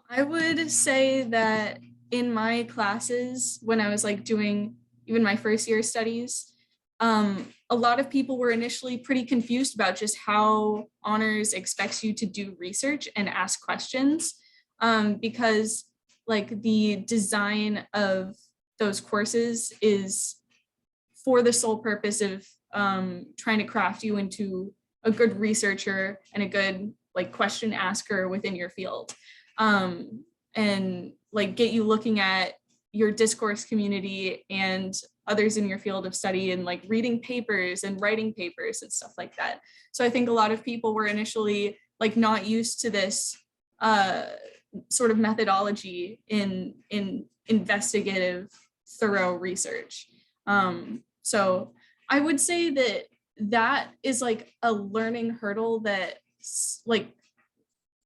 I would say that in my classes, when I was like doing even my first year studies, a lot of people were initially pretty confused about just how honors expects you to do research and ask questions, because like the design of those courses is for the sole purpose of trying to craft you into a good researcher and a good like question asker within your field. And like get you looking at your discourse community and others in your field of study and like reading papers and writing papers and stuff like that. So I think a lot of people were initially like not used to this sort of methodology in investigative, thorough research. So I would say that that is like a learning hurdle that like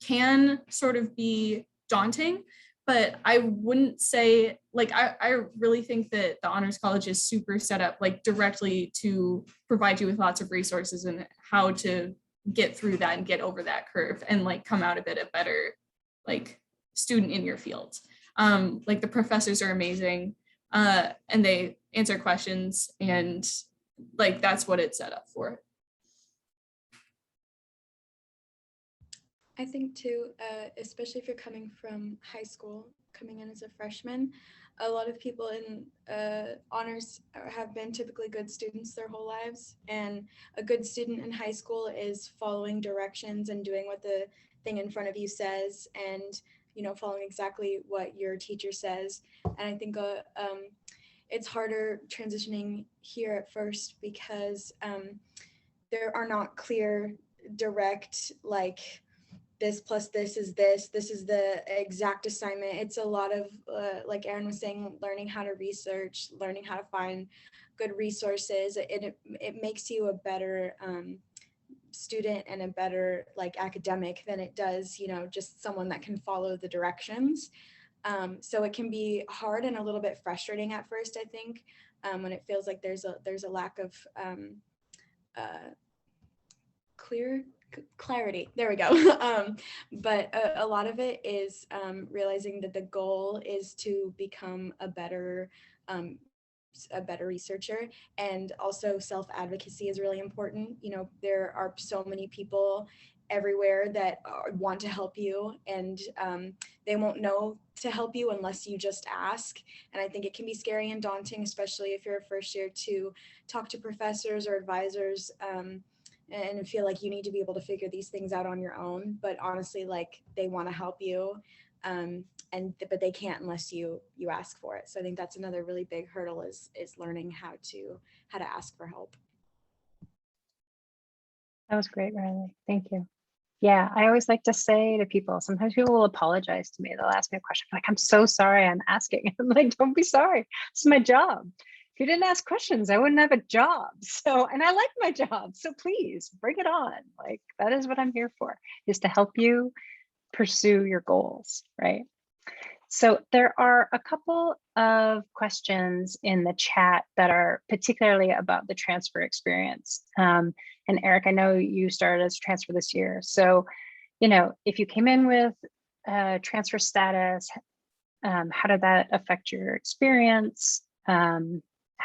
can sort of be daunting, but I wouldn't say like, I really think that the Honors College is super set up like directly to provide you with lots of resources and how to get through that and get over that curve and like come out of it a better like student in your field. Like the professors are amazing and they answer questions and like that's what it's set up for. I think too, especially if you're coming from high school, coming in as a freshman, a lot of people in honors have been typically good students their whole lives. And a good student in high school is following directions and doing what the thing in front of you says and, you know, following exactly what your teacher says. And I think it's harder transitioning here at first because there are not clear, direct, like, this plus this is the exact assignment. It's a lot of like Erin was saying, learning how to research, learning how to find good resources. It makes you a better student and a better like academic than it does, you know, just someone that can follow the directions. So it can be hard and a little bit frustrating at first, I think, when it feels like there's a lack of clarity. There we go. But a lot of it is realizing that the goal is to become a better researcher, and also self-advocacy is really important. You know, there are so many people everywhere that want to help you, and they won't know to help you unless you just ask. And I think it can be scary and daunting, especially if you're a first year, to talk to professors or advisors and feel like you need to be able to figure these things out on your own. But honestly, like, they want to help you, but they can't unless you ask for it. So I think that's another really big hurdle is learning how to ask for help. That was great, Riley. Thank you. Yeah, I always like to say to people, sometimes people will apologize to me. They'll ask me a question, like, I'm so sorry I'm asking. I'm like, don't be sorry. It's my job. If you didn't ask questions, I wouldn't have a job. So, and I like my job. So please bring it on. Like, that is what I'm here for, is to help you pursue your goals, right? So there are a couple of questions in the chat that are particularly about the transfer experience. And Eric, I know you started as a transfer this year. So, you know, if you came in with transfer status, how did that affect your experience?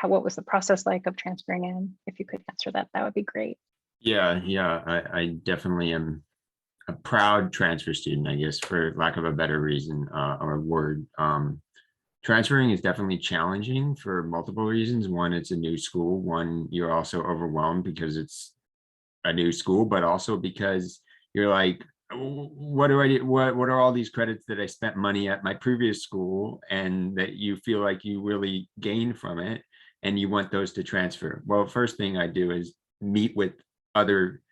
What was the process like of transferring in? If you could answer that, that would be great. Yeah, I definitely am a proud transfer student, I guess, for lack of a better reason or word. Transferring is definitely challenging for multiple reasons. One, it's a new school. One, you're also overwhelmed because it's a new school, but also because you're like, what do I do? What are all these credits that I spent money at my previous school and that you feel like you really gained from it and you want those to transfer? Well, first thing I do is meet with other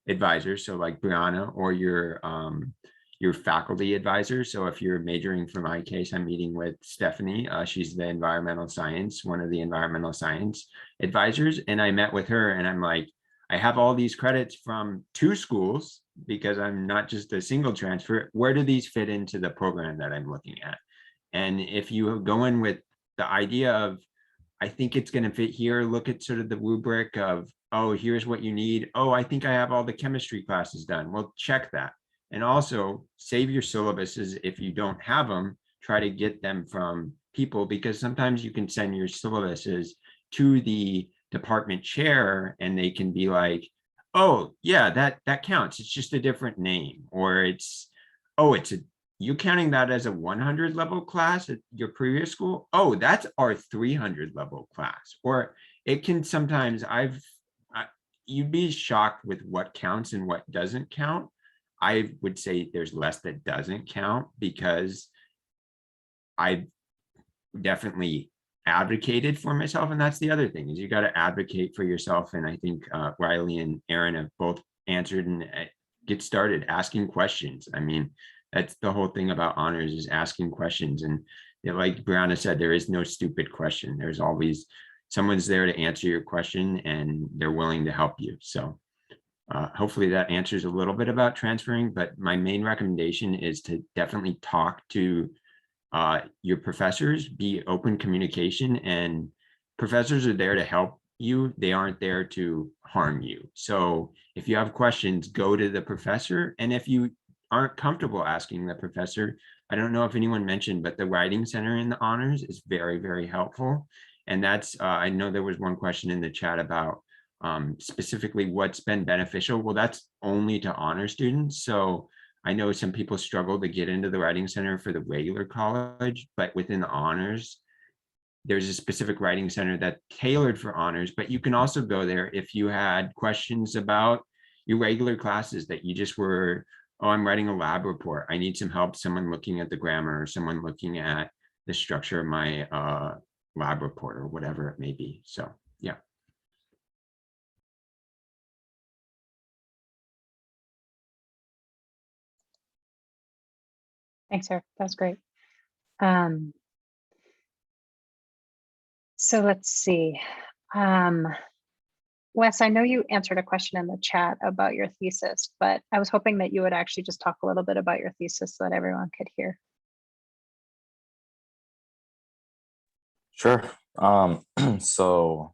advisors. So like Brianna or your faculty advisor. So if you're majoring, for my case, I'm meeting with Stephanie. She's the one of the environmental science advisors. And I met with her and I'm like, I have all these credits from 2 schools because I'm not just a single transfer. Where do these fit into the program that I'm looking at? And if you go in with the idea of, I think it's going to fit here, look at sort of the rubric of, oh, here's what you need. Oh, I think I have all the chemistry classes done. Well, check that. And also save your syllabuses. If you don't have them, try to get them from people, because sometimes you can send your syllabuses to the department chair and they can be like, oh yeah, that counts. It's just a different name. Or it's, oh, you counting that as a 100 level class at your previous school? Oh, that's our 300 level class. Or it can sometimes, you'd be shocked with what counts and what doesn't count. I would say there's less that doesn't count because I definitely advocated for myself. And that's the other thing, is you got to advocate for yourself. And I think Riley and Aaron have both answered, and get started asking questions. I mean, that's the whole thing about honors, is asking questions. And like Brianna said, there is no stupid question. There's always someone's there to answer your question and they're willing to help you. So hopefully that answers a little bit about transferring, but my main recommendation is to definitely talk to your professors, be open communication, and professors are there to help you. They aren't there to harm you. So if you have questions, go to the professor. And if you aren't comfortable asking the professor, I don't know if anyone mentioned, but the writing center in the honors is very, very helpful. And that's, I know there was one question in the chat about specifically what's been beneficial. Well, that's only to honor students. So I know some people struggle to get into the writing center for the regular college, but within the honors, there's a specific writing center that's tailored for honors, but you can also go there if you had questions about your regular classes that you just were, oh, I'm writing a lab report. I need some help, someone looking at the grammar or someone looking at the structure of my lab report or whatever it may be. So, yeah. Thanks, Eric. That was great. So let's see. Wes, I know you answered a question in the chat about your thesis, but I was hoping that you would actually just talk a little bit about your thesis so that everyone could hear. Sure. So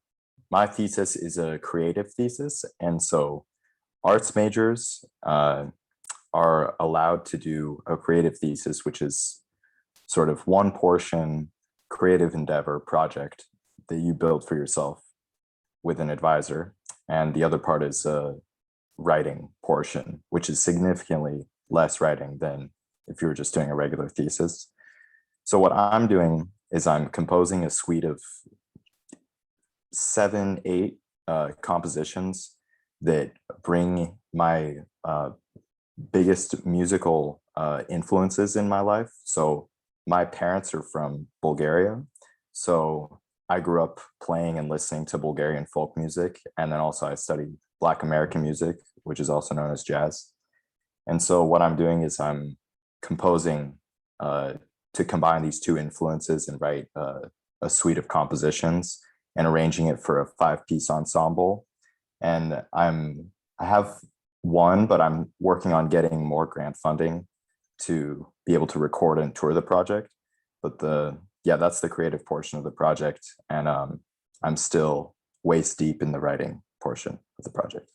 my thesis is a creative thesis. And so arts majors are allowed to do a creative thesis, which is sort of one portion creative endeavor project that you build for yourself with an advisor. And the other part is a writing portion, which is significantly less writing than if you were just doing a regular thesis. So what I'm doing is I'm composing a suite of 7, 8 compositions that bring my biggest musical influences in my life. So my parents are from Bulgaria. So I grew up playing and listening to Bulgarian folk music. And then also I studied Black American music, which is also known as jazz. And so what I'm doing is I'm composing to combine these 2 influences and write a suite of compositions and arranging it for a 5-piece ensemble. And I have one, but I'm working on getting more grant funding to be able to record and tour the project. But that's the creative portion of the project. And I'm still waist deep in the writing portion of the project.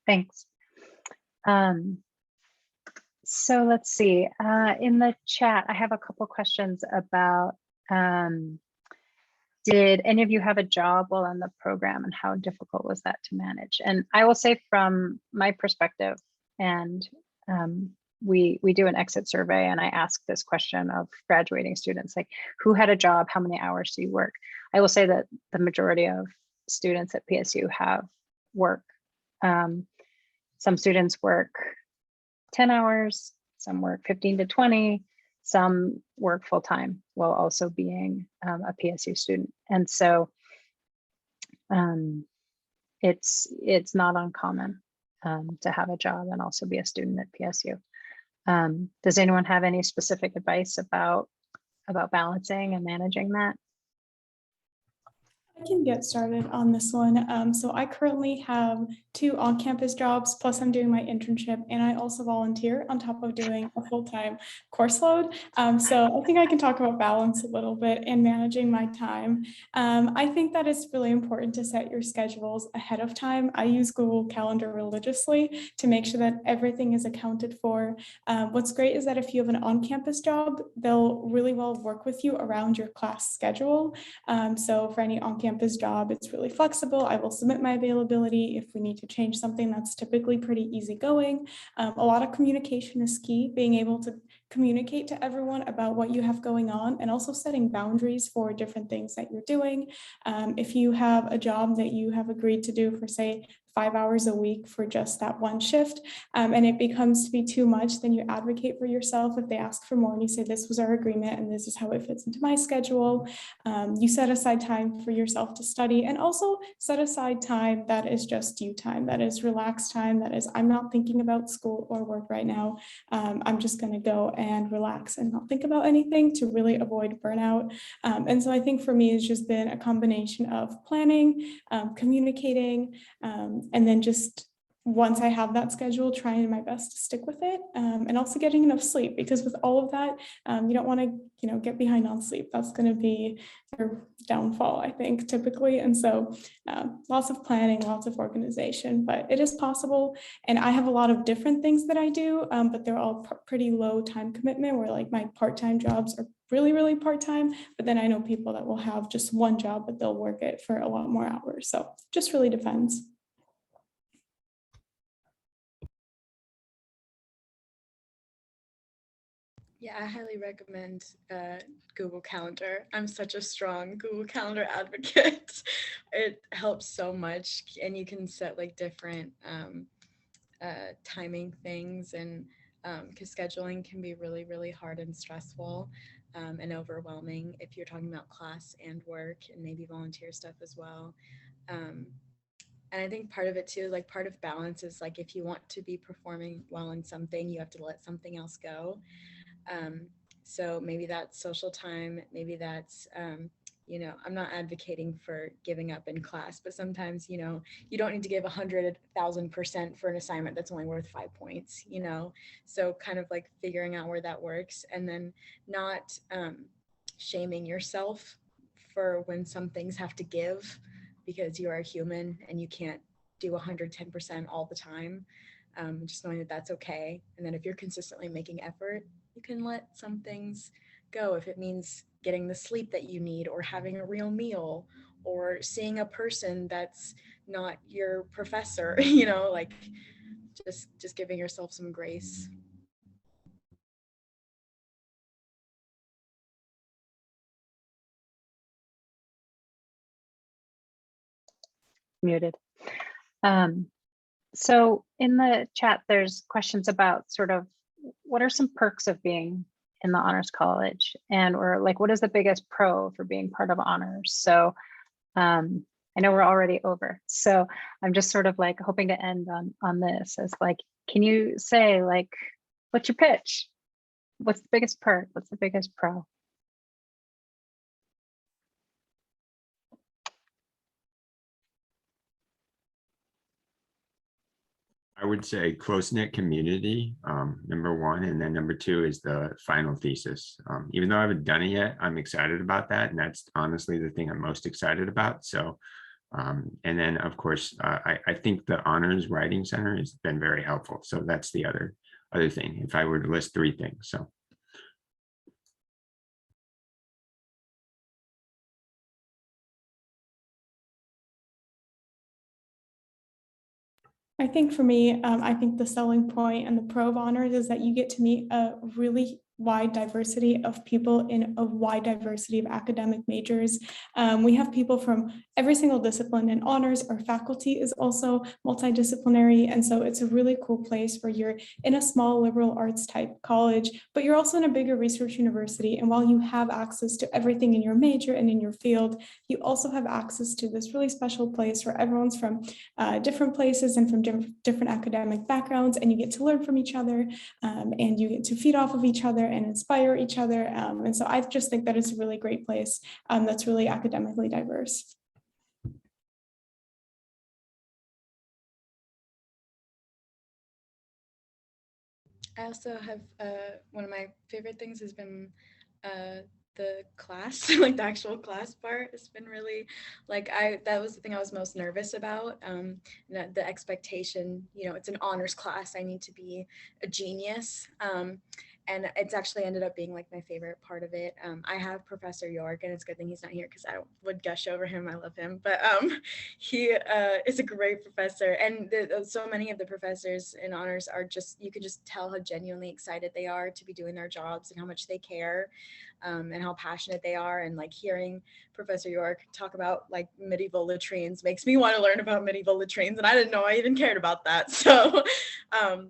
Thanks. So let's see, in the chat, I have a couple questions about, did any of you have a job while in the program and how difficult was that to manage? And I will say from my perspective, and we do an exit survey and I ask this question of graduating students, like who had a job, how many hours do you work? I will say that the majority of students at PSU have work. Some students work 10 hours, some work 15 to 20, some work full-time while also being a PSU student. And so it's not uncommon to have a job and also be a student at PSU. Does anyone have any specific advice about balancing and managing that? I can get started on this one. So I currently have 2 on-campus jobs, plus I'm doing my internship, and I also volunteer on top of doing a full-time course load. So I think I can talk about balance a little bit and managing my time. I think that it's really important to set your schedules ahead of time. I use Google Calendar religiously to make sure that everything is accounted for. What's great is that if you have an on-campus job, they'll really well work with you around your class schedule. So for any on-campus job, it's really flexible. I will submit my availability. If we need to change something, that's typically pretty easygoing. A lot of communication is key, being able to communicate to everyone about what you have going on and also setting boundaries for different things that you're doing. If you have a job that you have agreed to do for, say, 5 hours a week for just that one shift, and it becomes to be too much, then you advocate for yourself. If they ask for more and you say, this was our agreement and this is how it fits into my schedule, you set aside time for yourself to study, and also set aside time that is just you time, that is relaxed time, that is, I'm not thinking about school or work right now. I'm just going to go and relax and not think about anything to really avoid burnout. And so I think for me, it's just been a combination of planning, communicating, and then just once I have that schedule, trying my best to stick with it, and also getting enough sleep, because with all of that, you don't want to, get behind on sleep. That's going to be your downfall, I think, typically. And so lots of planning, lots of organization, but it is possible. And I have a lot of different things that I do, but they're all pretty low time commitment, where like my part-time jobs are really, really part-time. But then I know people that will have just one job, but they'll work it for a lot more hours. So just really depends. Yeah, I highly recommend Google Calendar. I'm such a strong Google Calendar advocate. It helps so much, and you can set like different timing things, and because scheduling can be really, really hard and stressful and overwhelming if you're talking about class and work and maybe volunteer stuff as well. And I think part of it too, like part of balance is like if you want to be performing well in something, you have to let something else go. So maybe that's social time, maybe that's, I'm not advocating for giving up in class, but sometimes, you don't need to give 100,000% for an assignment that's only worth 5 points, so kind of like figuring out where that works, and then not shaming yourself for when some things have to give, because you are a human and you can't do 110% all the time. Just knowing that that's okay. And then if you're consistently making effort, you can let some things go. If it means getting the sleep that you need, or having a real meal, or seeing a person that's not your professor, like just giving yourself some grace. Muted. So in the chat, there's questions about sort of what are some perks of being in the Honors College, or like what is the biggest pro for being part of honors? So I know we're already over, so I'm just sort of like hoping to end on this as like, can you say like, what's your pitch? What's the biggest perk? What's the biggest pro? I would say close-knit community, number one, and then number two is the final thesis. Even though I haven't done it yet, I'm excited about that, and that's honestly the thing I'm most excited about. So, and then of course, I think the Honors Writing Center has been very helpful. So that's the other thing, if I were to list 3 things. So. I think for me, I think the selling point and the pro of honors is that you get to meet a really wide diversity of people in a wide diversity of academic majors. We have people from every single discipline in honors. Our faculty is also multidisciplinary. And so it's a really cool place where you're in a small liberal arts type college, but you're also in a bigger research university. And while you have access to everything in your major and in your field, you also have access to this really special place where everyone's from different places and from different academic backgrounds, and you get to learn from each other, and you get to feed off of each other and inspire each other. And so I just think that it's a really great place that's really academically diverse. I also have one of my favorite things has been the class, like the actual class part. It's been really like that was the thing I was most nervous about. That the expectation, you know, it's an honors class. I need to be a genius. And it's actually ended up being like my favorite part of it. I have Professor York, and it's a good thing he's not here because I would gush over him. I love him, but he is a great professor, and so many of the professors in honors are just, you can just tell how genuinely excited they are to be doing their jobs and how much they care, and how passionate they are. And like hearing Professor York talk about like medieval latrines makes me want to learn about medieval latrines, and I didn't know I even cared about that. So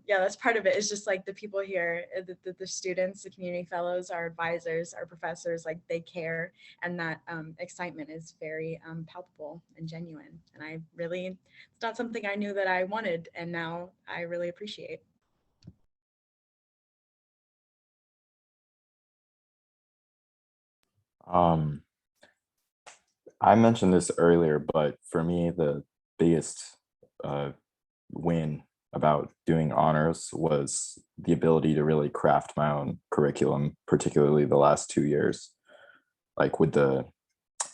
yeah, that's part of it. Is just like the people here, the students, the community fellows, our advisors, our professors, like they care, and that excitement is very palpable and genuine. And I really, it's not something I knew that I wanted, and now I really appreciate. I mentioned this earlier, but for me, the biggest win about doing honors was the ability to really craft my own curriculum, particularly the last 2 years, like with the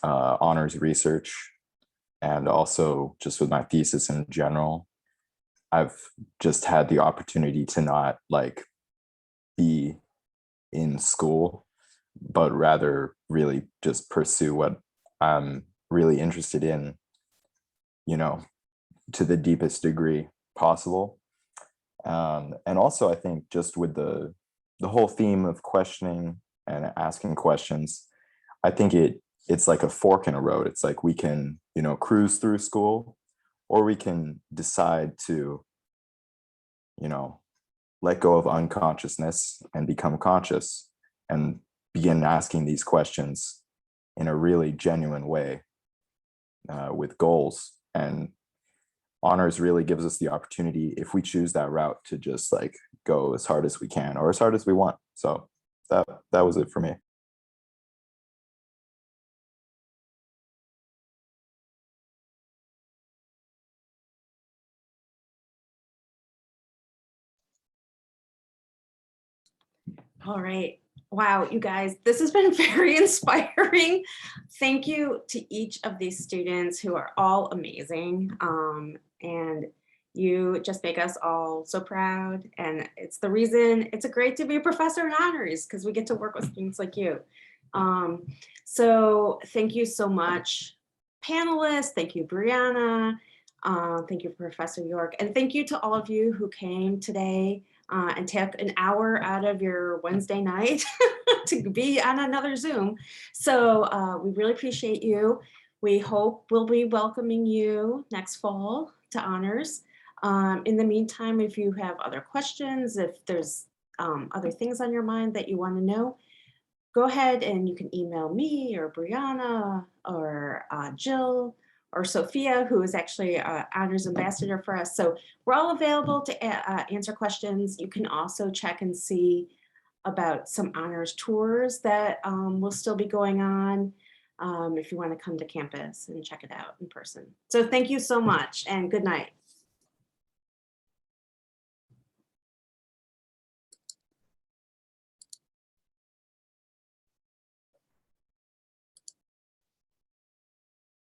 honors research and also just with my thesis in general. I've just had the opportunity to not like be in school, but rather really just pursue what I'm really interested in, you know, to the deepest degree possible. And also I think just with the whole theme of questioning and asking questions, I think it's like a fork in a road. It's like we can, you know, cruise through school, or we can decide to, you know, let go of unconsciousness and become conscious and begin asking these questions in a really genuine way, with goals. And honors really gives us the opportunity, if we choose that route, to just like go as hard as we can or as hard as we want. So that was it for me. All right. Wow, you guys, this has been very inspiring. Thank you to each of these students who are all amazing. And you just make us all so proud. And it's the reason it's great to be a professor in honors, because we get to work with students like you. So thank you so much, panelists. Thank you, Brianna. Thank you, Professor York. And thank you to all of you who came today and took an hour out of your Wednesday night to be on another Zoom. So we really appreciate you. We hope we'll be welcoming you next fall to honors. In the meantime, if you have other questions, if there's other things on your mind that you want to know, go ahead and you can email me or Brianna or Jill or Sophia, who is actually an honors ambassador for us. So we're all available to answer questions. You can also check and see about some honors tours that will still be going on if you want to come to campus and check it out in person. So thank you so much and good night.